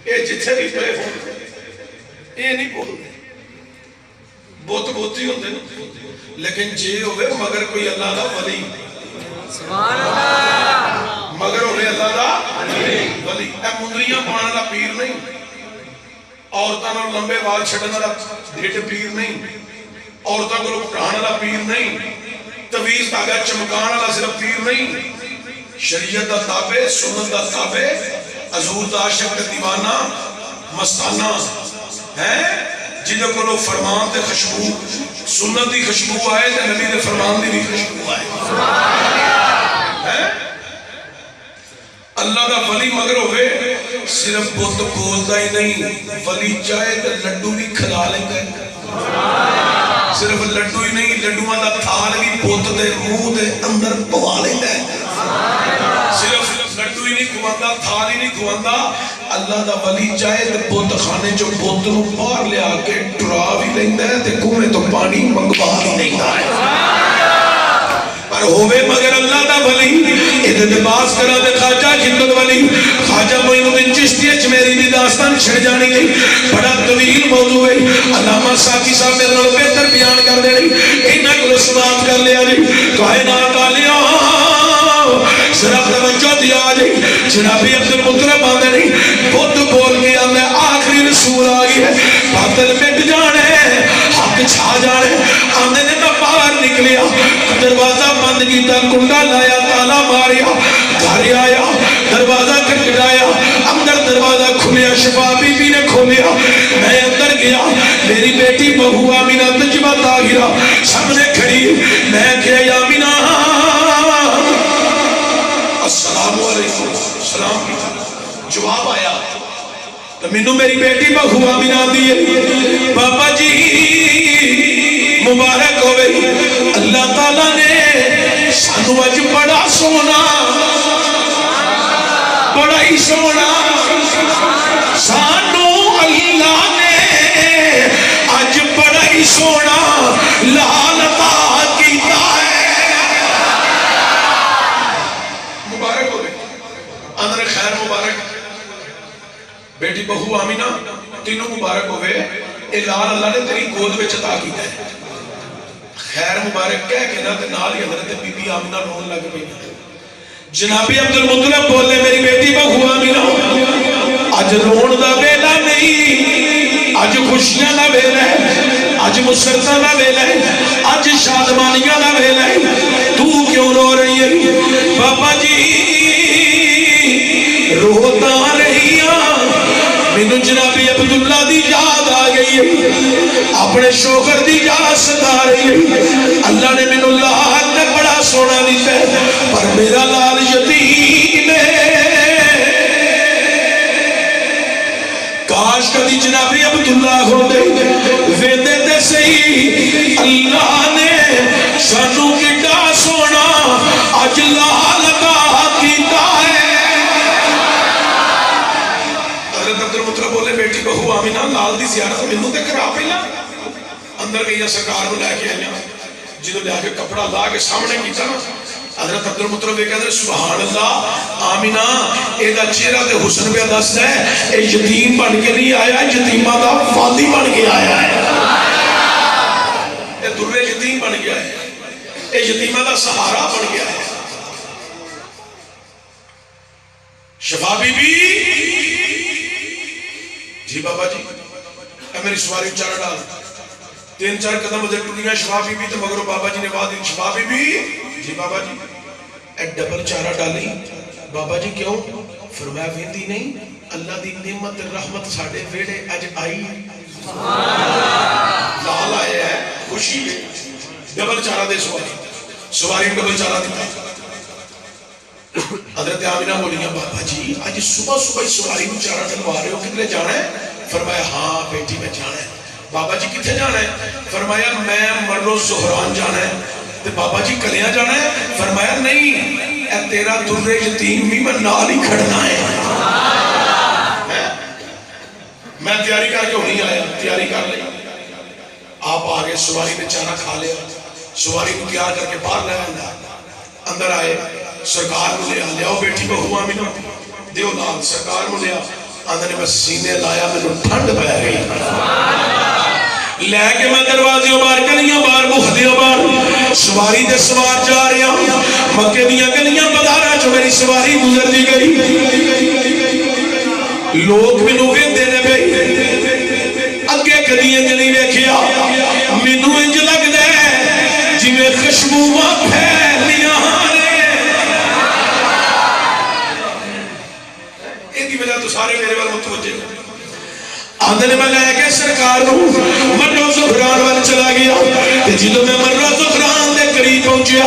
یہ جتھے بھی پے ہو یہ نہیں بولتے بت بت ہی ہوندے لیکن جے ہوئے مگر کوئی اللہ دا ولی سبحان اللہ مگر ہوئے اللہ دا ولی اے مندریاں پانا والا پیر نہیں عورتاں نال لمبے وال چھڈن والا ڈھڈ پیر نہیں عورتوں کو پڑھانے والا پیر نہیں تویز دھاگا چمکان والا صرف پیر نہیں شریعت دا تابع سنت دا تابع حضور دا عاشق تے دیوانہ مستانہ ہے جنہوں کو لوگ فرمان تے خوشبو سنت دی خوشبو آئے تے نبی دے فرمان دی بھی خوشبو آئے اللہ دا ولی مگر ہوئے صرف بت بولدا ہی نہیں ولی چاہے تے لڈو بھی کھلا لیندا صرف لڈو ہی نہیں لڈوان دا تھال بھی بت دے منہ دے اندر پوا لیندا صرف لڈو ہی نہیں کھواندا تھال ہی نہیں کھواندا اللہ دا ولی چاہے تے بت خانے جو بت نو باہر لیا کے ٹرا بھی لیندا ہے تے کنویں تو پانی منگوا بھی لیندا ہے پر ہوئے مگر اللہ دا ولی ادھے باز کرا دے خواجہ جندل ولی خواجہ معین الدین چشتی اجمیری دی داستان چھڑ جانی گئی بڑا طویل موضوع ہے علامہ ساقی صاحب میرے نال بہتر بیان کر دے رہی انہاں کو سماعت کر لیا جی کائنات والیاں ذرا توجہ دیا جی جناب عبدالمطلب آندے نہیں بت بول کے آندے آخری رسول آ گئی ہے باطل مٹ جانے حق چھا جانے آندے نے میں باہر نکلیا دروازہ بند کیتا کنڈا لایا تالا ماریا گھر آیا دروازہ کھٹکھٹایا اندر دروازہ کھلیا شفا بی بی نے کھولیا میں اندر گیا میری بیٹی بہو آمینہ تجمہ طاہرہ سامنے کھڑی میں کہا یا آمینہ السلام علیکم سلام جواب آیا تو منو میری بیٹی بہو آمینہ دیئے بابا جی مبارک ہوئے اللہ تعالیٰ نے سانو اج بڑا سونا بڑا ہی سونا سانو اللہ نے اج بڑا ہی سونا لال عطا کیتا ہے مبارک ہوئے اندر خیر مبارک بیٹی بہو آمینہ تینوں مبارک ہوئے اے لال اللہ نے تیری گود میں عطا کیتا ہے خیر مبارک کہہ کے نہ تے نال ہی حضرت بی بی آمینہ رون لگ پئی جناب عبدالمطلب بولے میری بیٹی بہو آمینہ اج رون دا ویلا نہیں اج خوشیاں دا ویلا ہے اج مسرتاں دا ویلا ہے اج شادمانیاں دا ویلا ہے تو کیوں رو بابا جی روتا رہی مینوں جناب عبداللہ دی یاد آ گئی ہے، اپنے شوہر دی یاد ستا رہی ہے۔ اللہ نے مینوں لال تے بڑا سونا دیتا ہے، پر میرا لال یتیم ہے۔ کاش کبھی جناب عبداللہ ہوندے ویندے تے صحیح، اللہ نے سانوں کیڈا سونا اج لال عطا کیتا ہے۔ حضرت عبدالمطلب بولے بیٹی بہو آمینہ لال دی زیارت مینوں تے کرا پہلا۔ اندر گئی سرکار نوں لے کے آئیاں، جدوں لے کے کپڑا لا کے سامنے کیتا نا، حضرت عبدالمطلب یہ کہتے ہیں سبحان اللہ آمینہ اے دا چہرہ تے حسن پہ دستا ہے، اے یتیم بن کے نہیں آیا، یتیمہ دا والی بن کے آیا ہے، اے درے یتیم بن گیا ہے، اے یتیمہ دا سہارا بن گیا ہے۔ شفا بی بی جی بابا جی اے میری سواری چارہ ڈال، 3-4 قدم ادھر ٹوٹیاں شفا بی بی تو مگر بابا جی نے بات دی شفا بی بی جی بابا جی اے ڈبل چارہ ڈالی۔ بابا جی کیوں؟ فرمایا ویندی نہیں اللہ دی نعمت رحمت ساڑھے ویڑے اج آئی، لال آئے ہے خوشی ہے، ڈبل چارہ دے سواری ڈبل چارہ دیتا۔ حضرت آمینہ بولیاں بابا جی آج صبح صبح سواری میں چارہ ڈلوا رہے ہو، کتنے جانا ہے؟ فرمایا ہاں بیٹی میں جانا ہے۔ بابا جی کتنے جانا ہے؟ فرمایا میں مرو زہران جانا ہے۔ تو بابا جی کلیاں جانا ہے؟ فرمایا نہیں اے تیرا در یتیم بھی میں نال ہی کھڑنا ہے۔ میں تیاری کر کے نہیں آیا، تیاری کر لیا۔ آپ آگے سواری نے چارہ کھا لیا، سواری کو تیار کر کے باہر لے اندر آئے، سرکار کو لیا لیاؤ بیٹی بہو آمینہ دیو لال، سرکار کو لیا اندر نے بس سینے لایا میں ٹھنڈ پہ گئی، لے کے میں دروازیوں بار گلیاں بار مخدیوں بار سواری دے سوار جا رہی ہوں، مکے دیاں گلیاں بازاراں جو میری سواری گزر دی گئی، لوگ مینوں ویندے نے پئے، اگے کدیاں جلی ویکھیا مینوں انج لگدا ہے جویں خوشبوواں پھیلیاں نے۔ اس کی وجہ تو سارے میرے وال متوجہ آندھنے میں لے کے سرکار مرو زہران وال چلا گیا، جدو میں مرو زہران دے قریب پہنچیا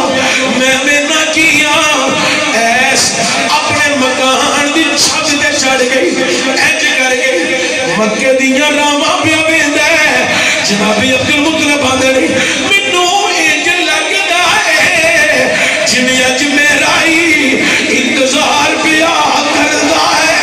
میں نہ کیا ایس اپنے مکان دی چھت دے چڑھ گئی، اینج کر گئی مکے دیاں راما پیا بیندہ ہے، جناب عبدالمطلب آندھے نہیں منوں اینج لگدا ہے جنہیں اج میرا ہی انتظار پیا کردا ہے۔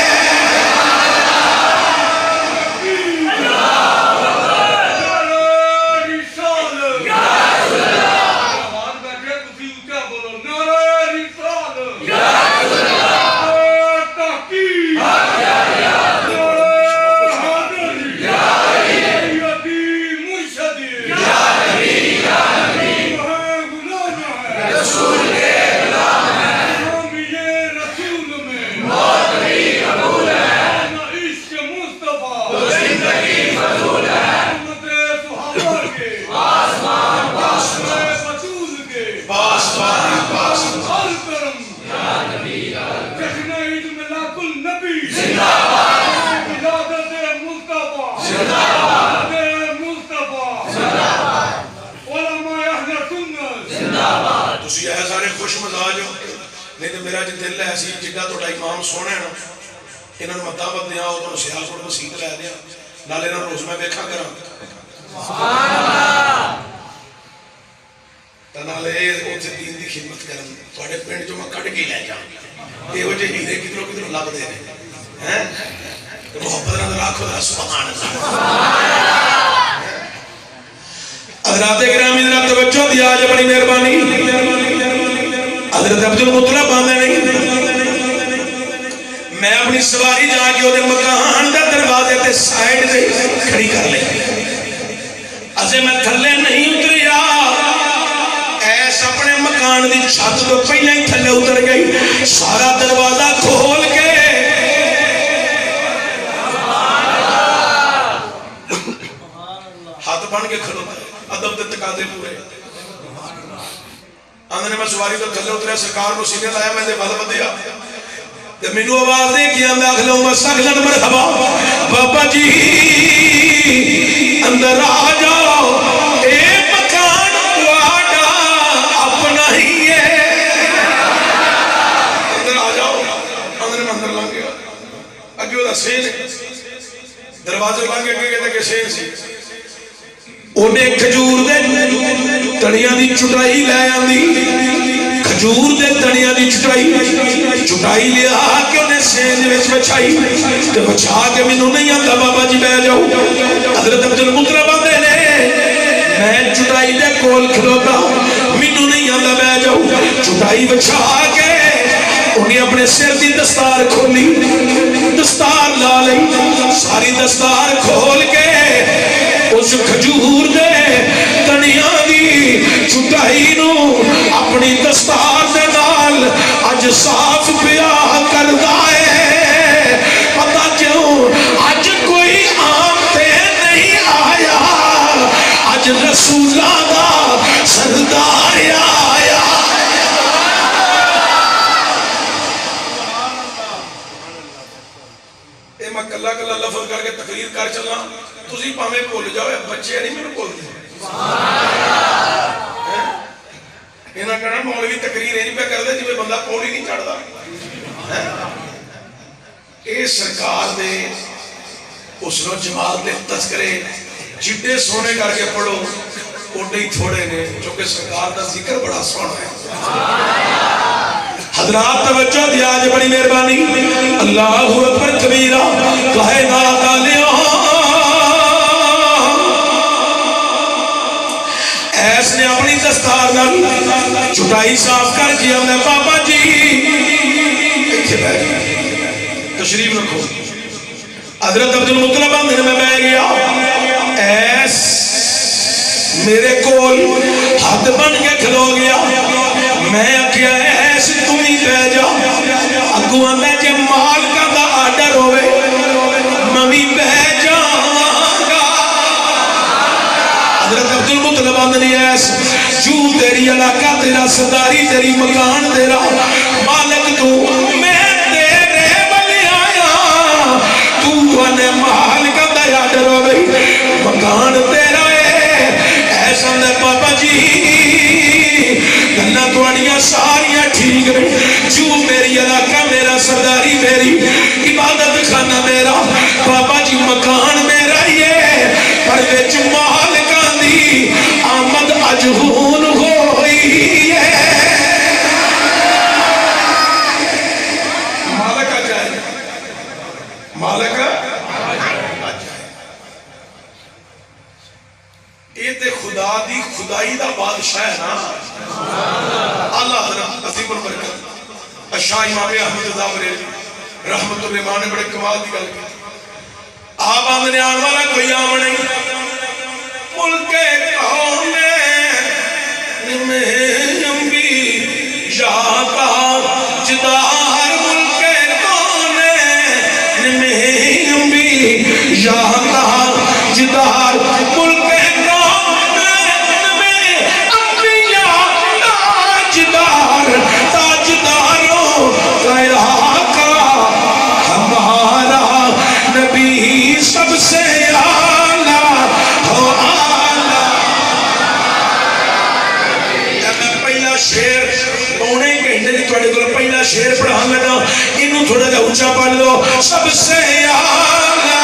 نہیں تو میرا جو دل ہے ایسی جگہ تو امام سونے نا انہوں نے مدعوت دیا اور انہوں نے سیال کوڑ مسیح لے دیا نالے نہ روز میں بیکھا کرا تنالے اوتھے دین دی خدمت کرن تواڈے پنڈ جو میں کڈ کے لے جاؤں یہ ہو جے ہیرے کدھروں لب دے ہیں محبت نہ راکھو سبحان اللہ۔ حضرات گرامی ذرا توجہ دیا آج بڑی مہربانی، حضرت عبدالمطلب آندے نہیں میں اپنی سواری جا کے وہ مکان دا دروازے تے سائیڈ دے کھڑی کر لیں، اسے میں تھلے نہیں اتریا ایس اپنے مکان دی چھت تو پہلے ہی تھلے اتر گئی، سارا دروازہ کھول کے ہاتھ بن کے کھڑوتا ہے ادب دے تقاضے پورے آندھے نے میں سواری تو تھلے اتریا سرکار کو سینے لایا میں دے بل بدیا تے مینوں آواز دے کے آندا اگلوں مستقلن مرحبا بابا جی اندر آ جاؤ اے مکان تہاڈا اپنا ہی ہے اندر آ جاؤ اندر میں اندر لنگ گیا اگے وہ سین دروازے لنگ کے کہتے کہ سین سی انہیں کھجور دے تڑیاں دی چٹائی لے آندی کھجور دے تڑیاں دی چٹائی لیا کہ انہیں سین دے وچ بچھائی تے بچھا کے مینوں نہیں آندا بابا جی بیٹھ جاؤ حضرت عبدالمطلب آندے نے میں چٹائی دے کول کھلوتا مینوں نہیں آندا بیٹھ جاؤ چٹائی بچھا کے انہیں اپنے سر دی دستار کھولی دستار لا لئی ساری دستار کھول کے اس کھجور دے تنیاں دی چٹائی نو اپنی دستار دے نال اج صاف پیا کردا ہے پتہ کیوں اج کوئی عام تے نہیں آیا اج رسولاں دا سردار آیا اے میں کلا کلا لفظ کر کے تقریر کر چلنا تسی پاویں بھول جاؤ بچے نہیں مینوں بولدے انہاں کہنا مولوی تقریر نہیں پہ کردے جویں بندہ پوڑی نہیں چڑھدا اے سرکار دے حسن و جمال دے تذکرے جڈے سونے کر کے پڑھو اوڈے ہی تھوڑے نے چونکہ سرکار دا ذکر بڑا سونا ہے حضرات توجہ دیا آج بڑی مہربانی اللہ اکبر کبیرہ کائنات علیہ ایس نے اپنی دستار نال چٹائی صاف کر کے ہم نے بابا جی ایتھے بیٹھ تشریف رکھو حضرت عبدالمطلب اندر میں بیٹھ گیا ایس میرے کول ہاتھ بن کے کھلو گیا میں کیا ایس تم ہی بہ جا اگو آندا جے مال کا دا آرڈر ہوئے میں بہ جاواں گا حضرت عبدالمطلب آندے ایس جو تیری علاقہ تیرا سرداری تیری مکان تیرا مالک تو میں تیرے بلے آیا تو انے مال کا دا آرڈر ہوئے مکان تیرا ہے ایسا نے بابا جی اللہ توانیاں ساریاں ٹھیک رہے جو میری علاقہ میرا سرداری میری عبادت خانہ میرا بابا جی مکان میرا یہ پر وچ مالکاں دی آمد اجہون ہوئی ہے مالک آ جائے مالک یہ تے خدا دی خدائی دا بادشاہ ہے نا اللہ حضرت عظیم البرکت اشاہ امام احمد رضا بریلوی رحمت الرحمان نے بڑے کمال دی گل کی آپ آمنے آن والا کوئی آم نہیں ملک کون میں انبی جاتا جدار ملک کون میں انبی جاتا جدار ملک سب سے آلہ ہو آلہ میں پہلا شیر پونے گھنٹے دی تھوڑے کو پہلا شیر پڑھا لگا انہوں تھوڑا جا اونچا پڑھ لو سب سے آلہ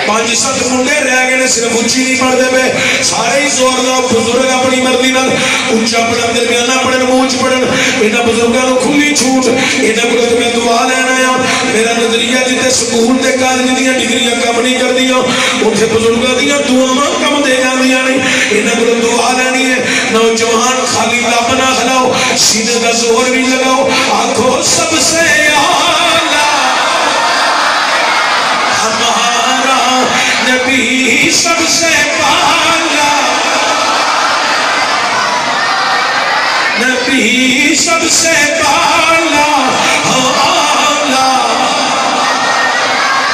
5-7 منڈے رہ گئے صرف اونچی نہیں پڑھ دے پہ سارے ہی زور لاؤ بزرگ اپنی مرضی نال اونچا پڑھن درمیانہ پڑھن مونچ پڑھن انہاں بزرگاں نو کھلی چھوٹ انہاں کو میں دعا لینا ہے میرا نظریہ جتے سکول تے کالج دیاں ڈگریاں کم نہیں کر دیاں اوتھے بزرگاں دیاں دعاواں کم دے جاندیاں نہیں انہاں کو دعا لینی ہے نوجوان خالی لب نہ ہلاؤ سینے دا زور بھی لگاؤ آنکھوں سب سے اعلیٰ ہمارا نبی سب سے پالا نبی سب سے پالا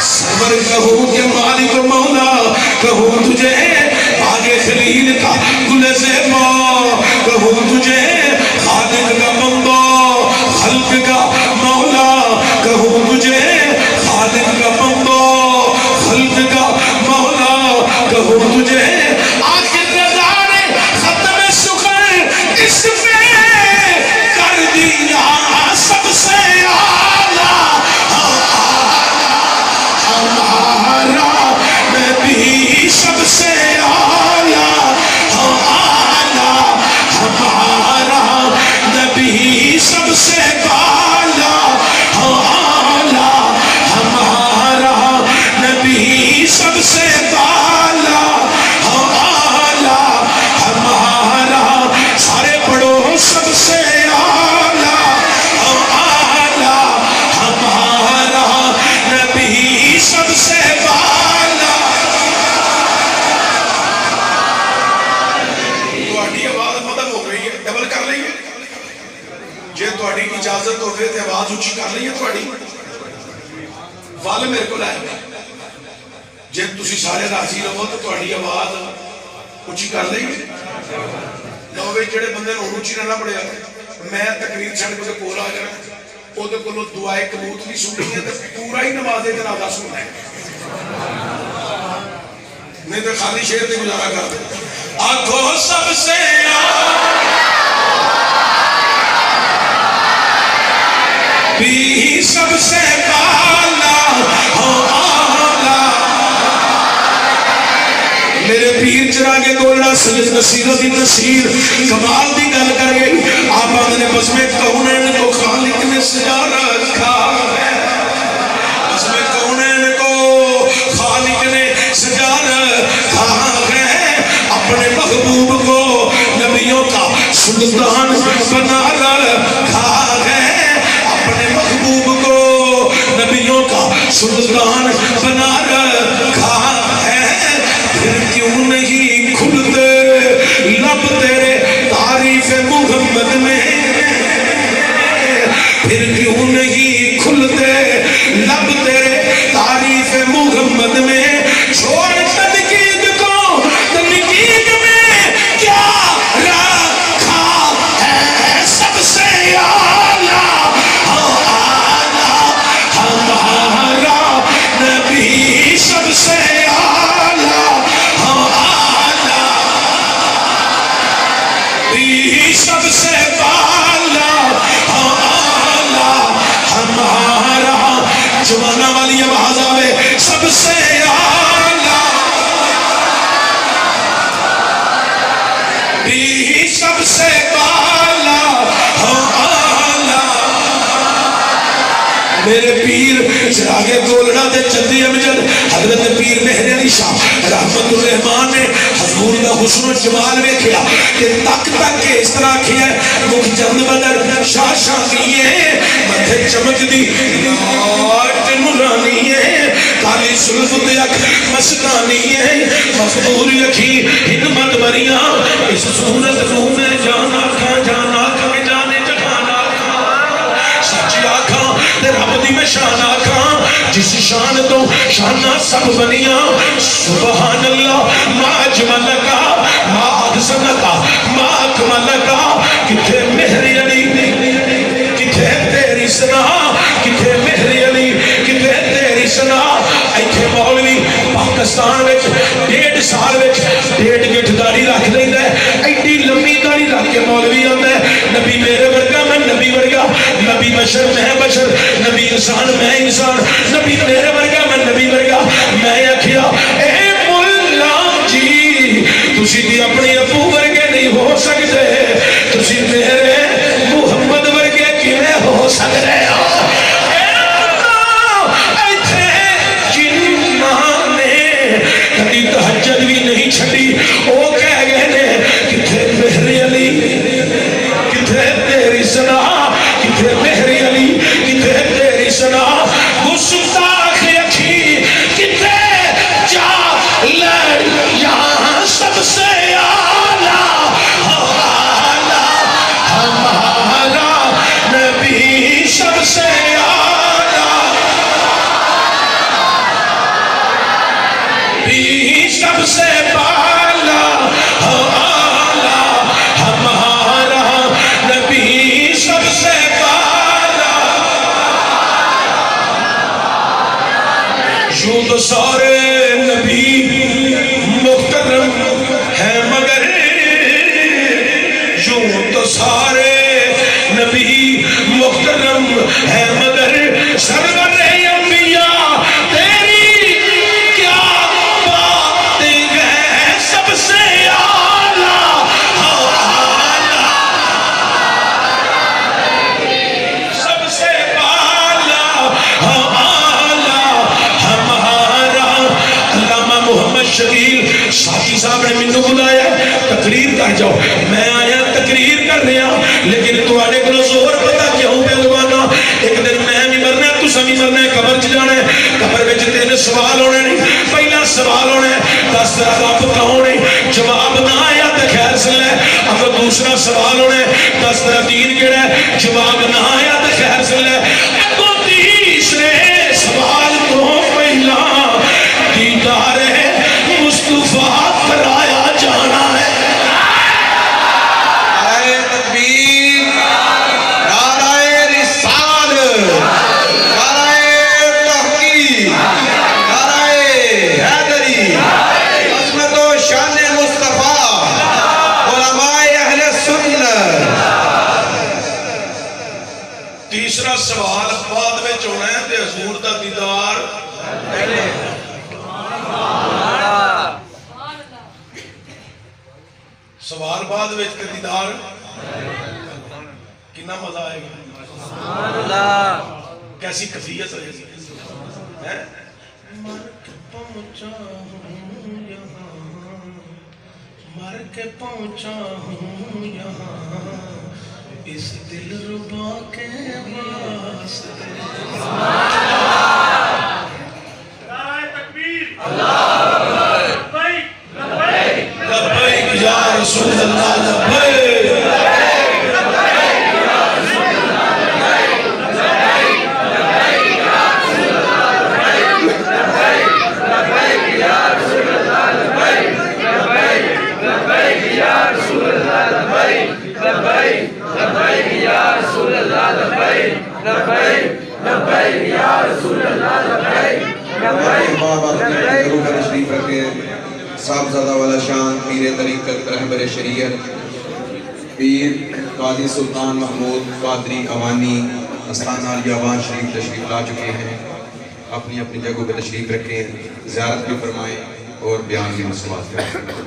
سبر کہوں کہ مالک مولا کہوں تجھے آگے خلیل ہوں تجھے آخر رضا نے ختم سخن اس پہ کر دیا سب سے اعلیٰ ہمارا نبی سب سے اعلیٰ ہمارا نبی سب سے اعلیٰ ہمارا نبی سب سے اعلیٰ ہمارا سارے پڑھو سب سے اعلیٰ ہمارا نبی سب سے اعلیٰ. تھوڑی آواز مدد ہو رہی ہے ڈبل کر لیں گے جے تھوڑی اجازت ہوئے تو آواز اچھی کر لیں گے تھوڑی وال میرے کو لائے جے تسی سارے راضی رہو تو تھوڑی آواز اچھی کر لیں گے نوے جڑے بندے نے اچھی نہ پڑے میں تقریر چھڑ کے کول آ جانا وہ تو کلو دعائے قنوت بھی سننی ہے تو پورا ہی نماز جنازہ سننا ہے نہیں تو خالی شیر تے گزارا کر دے آنکھوں سب سے بھی سب سے میرے پیر چراغے دولڑا سید نصیر دی نصیر کمال دی گل کر گئی آپ نے بس میں کونین کو خالق نے سجا رکھا ہے بس میں کونین کو خالق نے سجا رکھا ہے اپنے محبوب کو نبیوں کا سلطان بنا رکھا ہے اپنے محبوب کو نبیوں کا سلطان بنا رکھا ہے پھر کیوں نہیں کھلتے لب تیرے تعریف محمد میں پھر کیوں نہیں کھلتے لب تیرے تعریف محمد میں چھوڑ تنقید کو تنقید میں کیا رکھا ہے سب سے اعلیٰ ہمارا نبی سب سے اعلیٰ سب سے اعلیٰ ہمارا جوانا والی آواز آوے سب سے اعلیٰ سب سے اعلیٰ میرے پیر چراغے دولڑا دے چندی امجد حضرت پیر مہر علی شاہ رحمت الرحمان نے حضور دا حسن و جمال میں کیا کہ تک تک کے اس طرح کیا مکھ چند بدر شاہ شاہ کیے مدھے چمک دی آٹ نورانی ہے کالی سلف دیکھ مستانی ہے مقبور یکی حکمت بریاں اس صورت نو میں جانا کھا جانے جگانا کھا سچی آکھاں رب دی میں شان آکھاں جس شان تو شانہ سب بنیاں سبحان اللہ ما اجملکا ما احسنکا ما اکملکا کتھے مہر علی کتھے تیری سنا کتھے مہر علی کتھے تیری سنا ایتھے مولوی پاکستان وچ 1.5 سال وچ 1.5 گٹھ داڑھی رکھ لیندا ہے ایڈی لمبی داڑھی رکھ کے مولوی آندا ہے نبی میرے ورگا میں نبی ورگا نبی بشر میں بشر نبی انسان میں انسان نبی میرے ورگا میں نبی ورگا میں آکھیا اے مولا جی تسی بھی اپنے ابو ورگے نہیں ہو سکتے تسی میرے محمد ورگے کیویں ہو سکتے ہو تہجد بھی نہیں چھڑی وہ کہہ گئے نے کتھے مہر علی کتھے تیری سنا کتھے مہر علی کتھے تیری سنا گستاخ اکھی کتھے جا لڑ یہاں سب سے اعلیٰ ہمارا نبی سب سے سب سے بالا ہمارا نبی سب سے بالا یوں تو سارے نبی صاحب نے مینوں بلایا تقریر کر جاؤ میں آیا تقریر کر رہا لیکن تواڈے کول زور پتہ کیوں پہلوانا ایک دن میں بھی مرنا تساں بھی مرنا قبر چ جانا قبر وچ تین سوال ہونے نے پہلا سوال ہونا دس رب کون ہے جواب نہ آیا تے خیر سے لے اگر دوسرا سوال ہونا دس دین کیڑا ہے جواب نہ آیا تے خیر سے لے اگوں تیسرے سوال تو پہلا دیدار مصطفیٰ کرایا جانا ہے نعرہ تکبیر نعرہ رسالت نعرہ تحقیق نعرہ حیدری عظمت و شان مصطفیٰ علماء اہل سنت تیسرا سوال بعد میں ہونا ہے تے حضور دا دیدار پہلے سوال بعد وچ تے دیدار کتنا مزہ آئے گا کیسی کیفیت ہے مر کے پہنچا ہوں یہاں مر کے پہنچا ہوں یہاں اس دل ربا کے واسطے نعرہ تکبیر لبیک یا رسول اللہ لبیک صاحبزادہ والا شان پیر طریقت رہبر شریعت پیر قاضی سلطان محمود قادری اوانی استانہ الیوان شریف تشریف لا چکے ہیں اپنی اپنی جگہوں پہ تشریف رکھیں زیارت بھی فرمائیں اور بیان بھی مسئلات کریں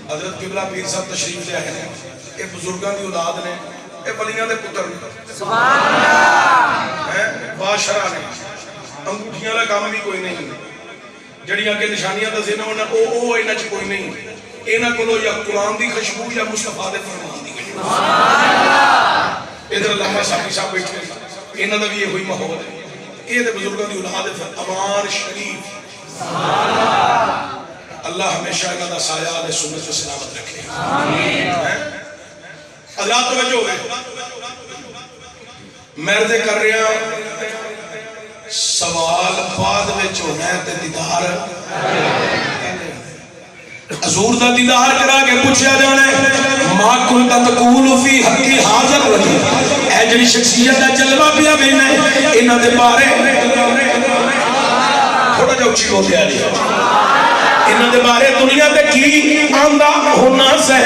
حضرت قبلہ پیر صاحب تشریف لے آئے ہیں یہ بزرگاں دی اولاد نے یہ ولیاں دے پتر نے سبحان اللہ بادشاہ نے انگوٹھیاں کا کام بھی کوئی نہیں جڑیاں کے نشانیاں دا ذہن ہونا او انہاں چ کوئی نہیں انہاں کولو یا قرآن دی خوشبو یا مصطفیٰ دے فرمان دی خوشبو سبحان اللہ ادھر علامہ صاحب بیٹھے انہاں دا بھی یہ ہوئی ماحول ہے یہ تے بزرگاں دی اولاد ہے امان شریف سبحان اللہ اللہ ہمیشہ انہاں دا سایہ علیہ سنت و سلامت رکھے آمین حضرات توجہ ہے میں عرض کر رہا سوال بعد وچ ہونا ہے تے دیدار حضور دا دیدار کرا کے پوچھا جانا ہے ما کنت تقول فی حق حاضر وجہ اے جڑی شخصیت دا جلوہ پیا وینا ہے انہاں دے بارے تھوڑا جا اچھی ہو گیا لیا انہاں دے بارے دنیا تے کی آندہ ہونا سے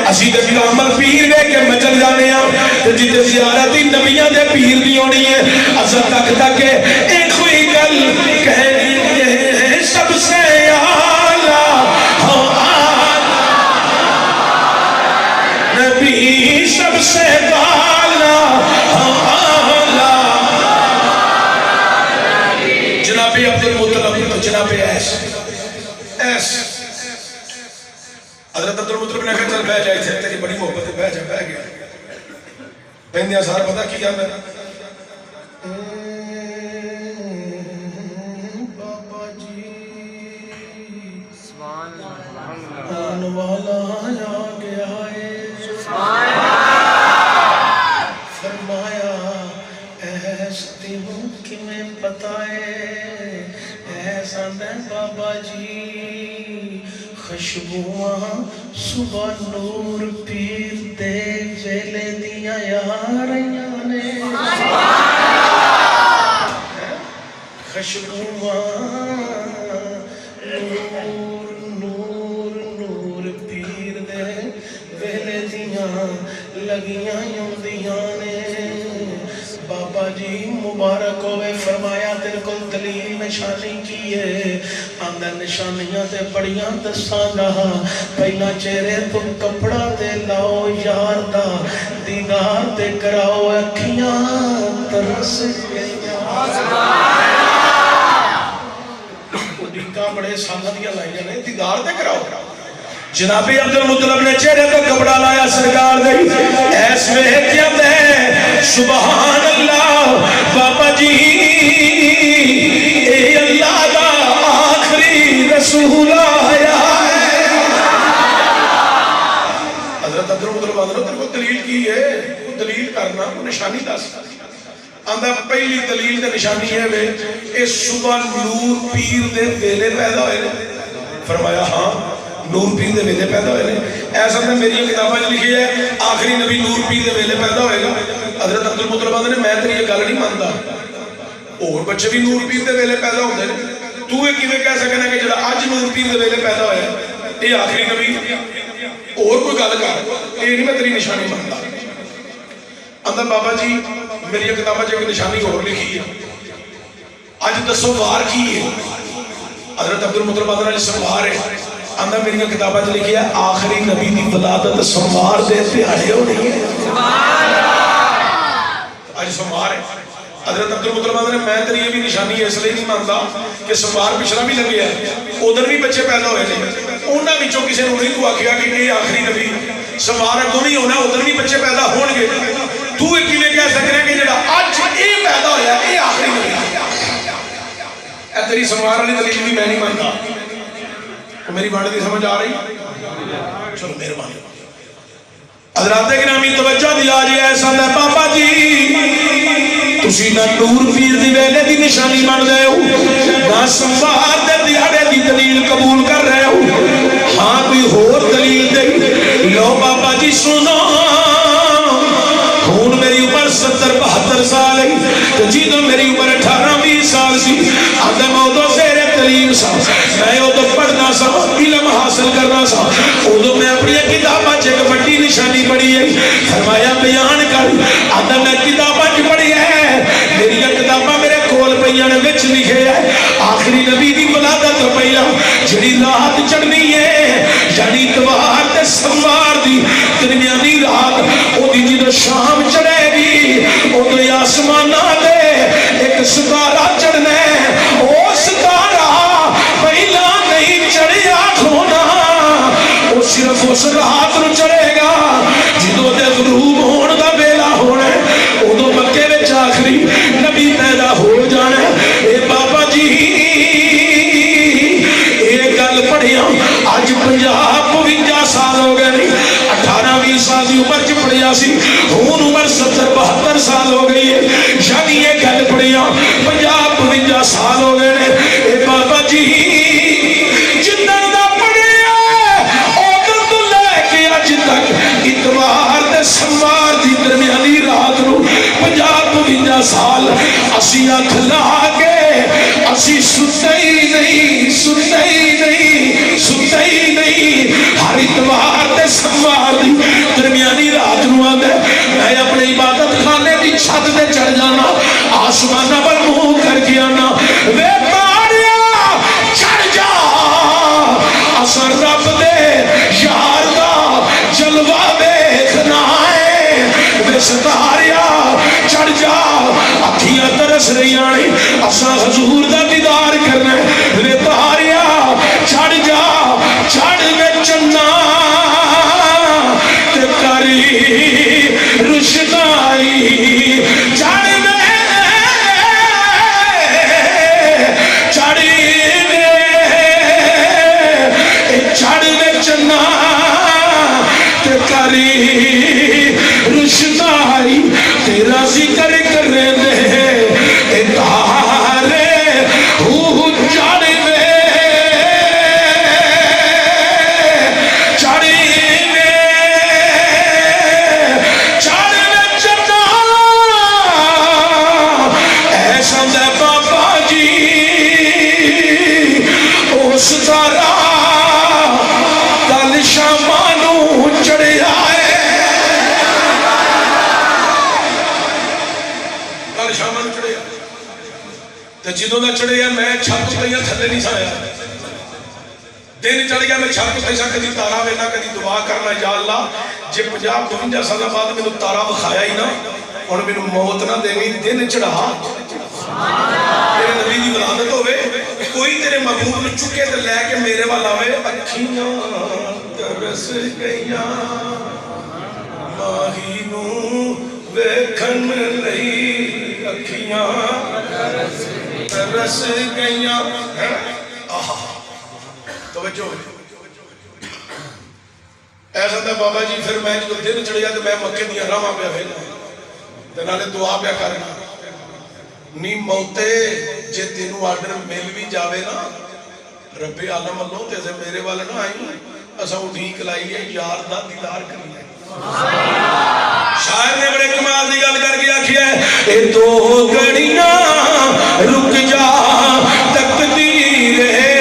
اسی دے بھی عمل پیر دے کے مچل جانے ہیں جیتے زیارتی نبیان دے پیر دی ہونی ہے اصل تک ایک ہوئی گل کہنی ہے سب سے آلہ ہو آلہ نبی سب سے آلہ ہو آلہ جناب عبد المطلب جناب ایس حضرت عبد المطلب نے کہا چل بہ جائے تھے تیری بڑی محبت ہے بہ جا بہ گیا پہنیا سارا پتہ کیا میرا بابا جی آن والا آ گیا ہے فرمایا ایستی ہوں کہ میں پتہ ہے ایسا میں بابا جی خشبواں صبح نور پیر دے ویلے دیا یاریاں نے خشبواں نور نور نور پیر دے ویلے دیا لگیاں یوندیاں نے بابا جی مبارک ہوئے فرمایا تیرے کو دلیل نشانی کی ہے آندہ نشانیاں تے بڑیاں دستان رہا پہلا چہرے تم کپڑا تے لاؤ یار دا دیدار تے کراؤ اکھیاں ترس گئیاں تقریراں بڑے سانگاں دیاں لائیاں نے، دیدار تے کراؤ. جناب عبد المطلب نے چہرے تے کپڑا لایا سرکار دے، ایس ویکھیا تے سبحان اللہ بابا جی اے اللہ دا آخری رسول آیا ہے. حضرت عبد المطلب آدھر تیرے کو دلیل کی ہے؟ دلیل کرنا نشانی دس. آندھا پہلی دلیل دے نشانی ہے وے اے صبح نور پیر دے ویلے پیدا ہوئے نے. فرمایا ہاں نور پیر دے ویلے پیدا ہوئے نے. ایسا نے میری کتابیں لکھی ہے آخری نبی نور پیر دے ویلے پیدا ہوئے گا. حضرت عبد المطلب آدھے میں تیری یہ گل نہیں مانتا، اور بچے بھی نور پیر دے ویلے پیدا ہوتے ہیں. تو یہ کیویں کہہ سکنا کہ جڑا اج نور پیر دے ویلے پیدا ہویا یہ آخری نبی؟ اور کوئی گل کر، یہ نہیں میں تیری نشانی مانتا. آندھا بابا جی میری کتابیں ایک نشانی اور لکھی ہے، اج دسو وار کی ہے؟ حضرت عبد المطلب آدھے سوار ہے. آندھا میری کتابیں لکھی ہے آخری نبی دی ولادت سوار دے دیہاڑے ہونی ہے. اج سوار ہے. حضرت عبد المطلب آدھے میں تیری یہ بھی نشانی اس لیے نہیں مانتا کہ سوار پچھلا بھی لگے ہے، ادھر بھی بچے پیدا ہوئے تھے، انہاں وچوں کسی نے نہیں تو آکھیا کہ یہ آخری نبی سوار اگوں نہیں ہونا، ادھر بھی بچے پیدا ہون گے. تو یہ کیویں کہہ سکنا کہ جڑا اج یہ پیدا ہویا یہ آخری نبی ہے؟ اے تیری سوار والی دلیل بھی میں نہیں مانتا. میری بات کی سمجھ آ رہی؟ چلو مہربانی. حضرات گرامی توجہ دیا جی ایسا ہے بابا جی تسی نہ نور پیر دی ویلے دی نشانی بن رہے ہو نہ سوار دے دیہاڑے دی دلیل قبول کر رہے ہو. ہاں کوئی ہور دلیل دے لو بابا جی سنو. ہون میری عمر 70-72 سال ہے تو جی تو میری عمر 18-20 سال سی. آدم ادو زیر تعلیم سا، میں ادو پڑھنا سا، علم حاصل کرنا سا. ادو میں اپنی کتاباں چ ایک بڑی نشانی پڑھی ہے. فرمایا بیان کر. آدم میں کتاباں چ پڑھی ہے، میری کتاباں میرے کول پئیاں نے وچ لکھے ہے آخری نبی دی ولادت پئی جڑی رات چڑھنی ہے یعنی اتوار تے سوموار دی درمیانی رات او دی جدوں شام چڑھے گی ادو آسماناں تے ایک ستارہ چڑھنا ہے. او ستارہ پہلا نہیں چڑھیا کھونا، وہ صرف اس رات نو چڑھے گا جدوں دے غروب ہون دا ویلا ہونا ہے. ادو مکے وچ آخری نبی پیدا ہو جانا ہے. اے بابا جی اے گل پڑھیا اج 50-52 سال ہو گئے نہیں، 18-20 سال دی عمر چ پڑھیا سی، ہون عمر 70-72 سال ہو گئی ہے. یعنی یہ گل پڑھیا 50-52 سال ہو گئے نے. اے بابا جی جدن دا پڑھیا ادھر تو لے کے اج تک اتوار تے سوموار دی درمیانی رات نو 50-52 سال اسی اکھ لا کے اسی ستے ہی نہیں، ستے ہی نہیں، ستے ہی نہیں. ہر اتوار تے سوموار دی درمیانی رات نو آندا میں اپنے عبادت خانے دی چھت تے چڑھ جانا، آسماناں پر منہ کر کے آنا وے تاریا چڑھ جا اساں رب دے یار دا جلوہ دیکھنا ہے. وے ستاریا چڑھ جا اکھیاں ترس رہی آنی اساں حضور دا دیدار کرنا ہے. وے تاریا چڑھ جا چڑھ میں چنا تے کری رشدائی چڑھ میں چڑھ میں چنا تے کری رشدائی تیرا ذکر کر دے اے تارے ہو چڑھ جدوں دا چڑھیا میں چھت تے تھلے نہیں سایا. دن چڑھ گیا میں چھت تے سا کدی تارا ویلا کدی دعا کرنا یا اللہ جے 50-52 سال بعد مینوں تارا وکھایا ہی نا ہن مینوں موت نہ دیویں دن چڑھا تیرے نبی دی ولادت ہوے کوئی تیرے محبوب نو چکے تے لے کے میرے وال آوے اکھیاں ترس گئیاں ماہی نو ویکھن لئی اکھیاں ترس گئیاں توجہ ایسا تھا بابا جی پھر میں جو دن چڑھیا تو میں مکے دیا راہ پہ پھیلنا تے نالے دعا پہ کرنا نی موتے جے تینوں آرڈر مل بھی جاوے نا رب عالم اللہ تے میرے والا نہ آئی اسا اٹھیک لائی ہے یار دا دیدار کرنا شاعر نے بڑے کمال دی گل کر کے آکھیا ہے اے دو گھڑیاں رک جا تقدیر ہے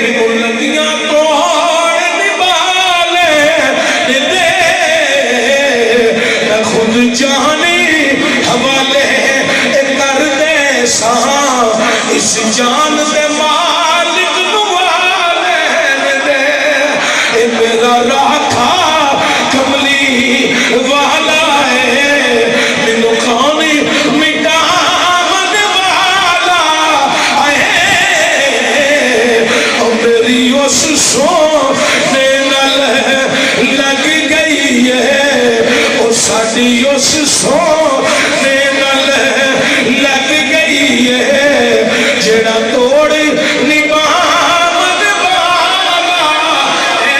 مینوں لگیاں توڑ نبالے دے میں خود جانی حوالے کر دے ساں اس جان دے مالک نوالے دے اے میرا راکھا کملی والا ہے مینوں کھانی مٹاون والا ہے او میری اس سونے نال لگ گئی ہے او ساڈی اس سونے نال لگ گئی ہے جڑا توڑ نبھاون والا ہے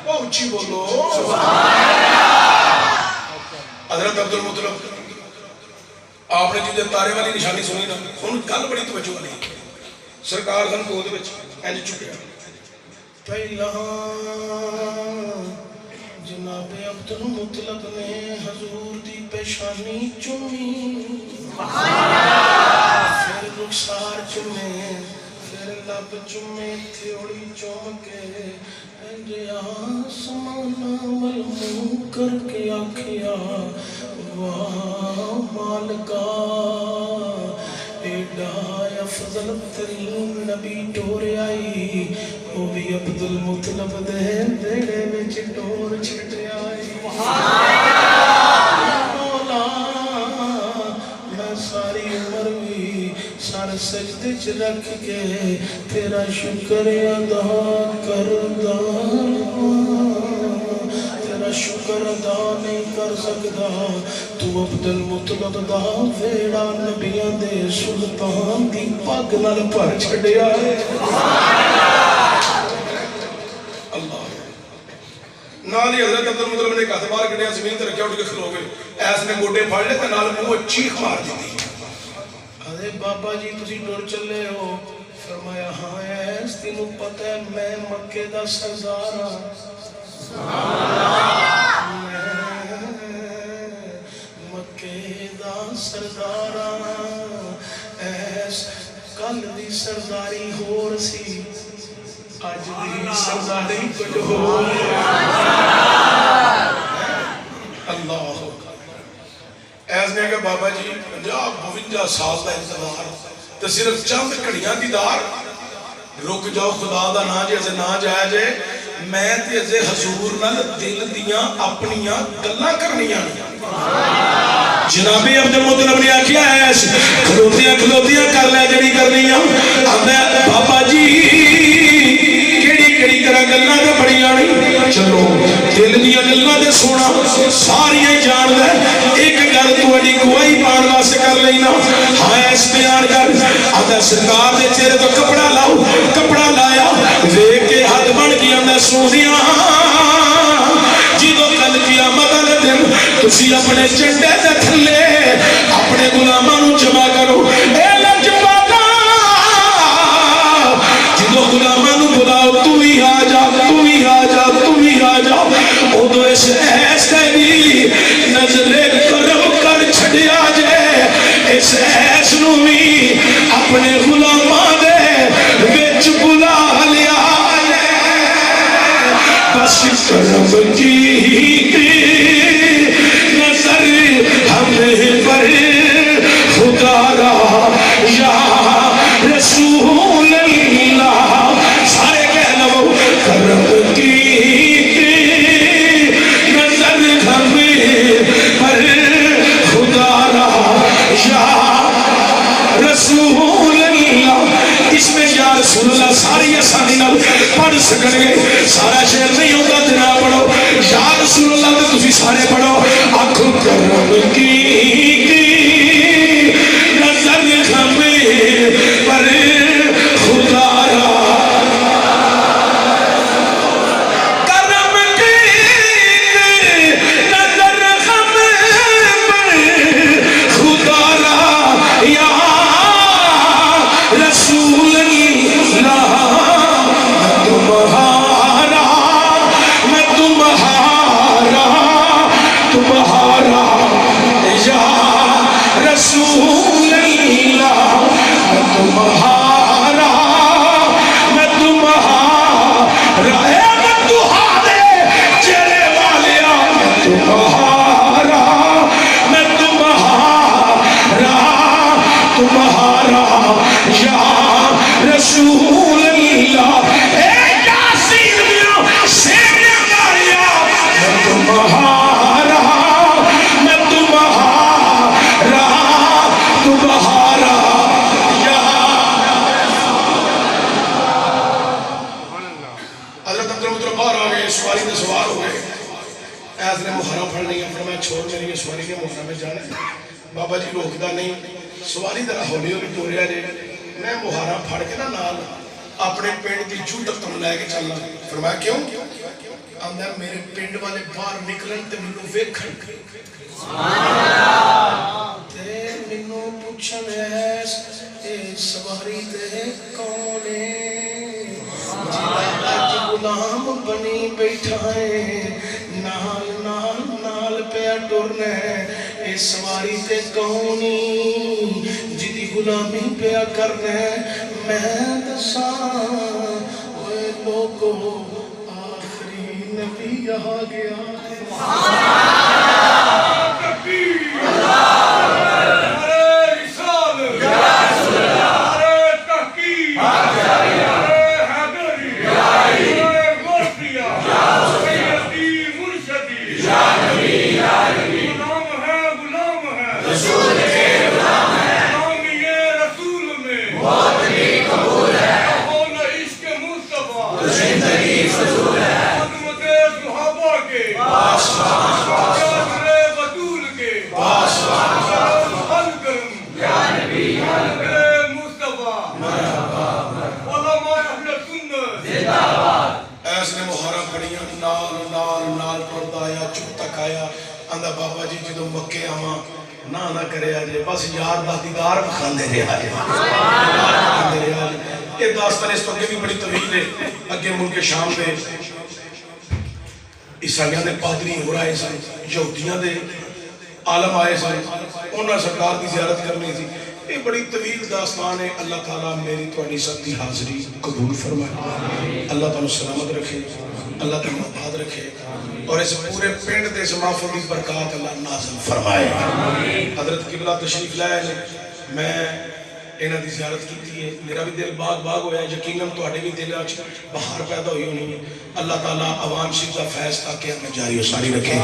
اونچی بولو حضرت عبدالمطلب آپ نے جدے تارے والی نشانی سنی نا ان گل بڑی توجہ والی سرکار سن کو دے وچ انج چکیا پہلا جناب عبدالمطلب نے حضور دی پیشانی چومی پھر رخسار چومے پھر لب چومے تھیوڑی چوم کے آسمانہ ملمو کر کے آکھیا واہ مالکا ایڈا افضل ترین نبی ٹورے آئی وہ بھی عبدالمطلب دے دیڑے میں چٹور چھٹے آئی مولا میں ساری عمر بھی سار سجدے چ رکھ کے تیرا شکر ادا کردا تیرا شکر ادا نہیں کر سکتا تو عبدالمطلب دا ویڑا نبیاں دے سلطان دی پاگ نال پر چھڑیا ہے اللہ نالی حضرت عبدالمطلب نے کہا بار کٹیا زمین تے رکھیا اٹھ کے کھلو گئے ایس نے گوٹے پھڑ لے تے نال منہ چیخ مار دی ارے بابا جی تسی ڈر چلے ہو فرمایا ہاں ایس تینوں پتہ ہے میں مکے دا سردار ہاں مکے دا سردار ایس کل دی سرداری ہو رسی آج دی سرداری کچھ ہو اللہ ایس نے کہا بابا جی 50-52 سال دا انتظار تو صرف چند کڑیاں دیدار رک جاؤ خدا دا نا جیسے نہ جایا جائے میں تے حضور نال دل دیاں اپنیاں گلاں کرنیاں جنابی عبدالمطلب نے آکھیا ہے کھلوتیاں کر لے جڑی کرنیاں بابا جی کیڑی طرح گلاں تے بڑیاں نہیں چلو دل دیاں گلاں تے سونا ساریاں جان لے ایک گل تہاڈی گواہی پان واسطے کر لینا ہاں اس بیان کر آدھا سرکار دے چہرے تو کپڑا لاؤ کپڑا لایا ویکھ کے ہاتھ بن گیا میں سونیاں جدوں کل قیامت والے دن تسی اپنے چنڈے دے تھلے اپنے غلاماں نوں جمع کرو اے لجپالا جدوں غلاماں نوں بلاؤ تو ہی آ جا تو ہی آ جا تو ہی آ جا اودوں اس دی نظر کرم کر چھڈیا جے اس ایس نو بھی اپنے غلاماں دے وچ بلا لیا بس کرم کی نظر ہمیں پر سکن گے سارا شعر نہیں ہوتا تیرا پڑھو یا رسول اللہ تے تسی سارے پڑھو آنکھوں کرم کی نظر ہمیں پر خدا را کرم کی نظر ہمیں پر خدا را یا رسول اللہ میں تمہارا یا رسول اللہ میں تمہارا تمہارے چہرے والیا میں تمہارا یا رسول اللہ اے یاسین میرا سینے ماریا میں تمہارا یا حضرت عبدالمطلب باہر آ گئے سواری میں سوار ہو گئے ایز نے محرم پڑھ لیا فرمایا چھوڑ میری سواری نے محرم میں جانا ہے بابا جی روکدا نہیں سواری ذرا ہولی ہولی ٹوریا جے میں محرم پھڑ کے نا نال اپنے پنڈ دی جھوٹ تم لے کے چلنا فرمایا کیوں آندا میرے پنڈ والے باہر نکلن تے مینوں ویکھن تے مینوں پوچھن ایس اے سواری تے کون ہے جڑا اج غلام بنی بیٹھا ہے نال نال نال پیا ٹرنا اے سواری تے کونی جدی غلامی پیا کرنا میں دساں اوے لوگو آخری نبی آ گیا بابا جی جدو مکے آواں نہ کرے آجے بس یار دا دیدار بکھاندے رہے آجے یہ داستان اس وقت بھی بڑی طویل ہے اگے ملک شام دے عیسائیاں دے پادری ہو رہے سن یہودیاں دے عالم آئے سن انہاں سرکار دی زیارت کرنی تھی یہ بڑی طویل داستان ہے اللہ تعالیٰ میری تواڈی سب دی حاضری قبول فرمائے اللہ تعالیٰ سلامت رکھے اللہ تعالیٰ آباد رکھے اور اس پورے پنڈ دے اس محفل دی برکات اللہ نازل فرمائے حضرت قبلہ تشریف لائے میں انہاں دی زیارت کی ہے میرا بھی دل باغ باغ ہویا ہے یقیناً تواڈے بھی دل وچ بہار پیدا ہوئی ہونی ہے اللہ تعالیٰ عوام شریف دا فیض تاکہ ہمیں جاری و ساری رکھے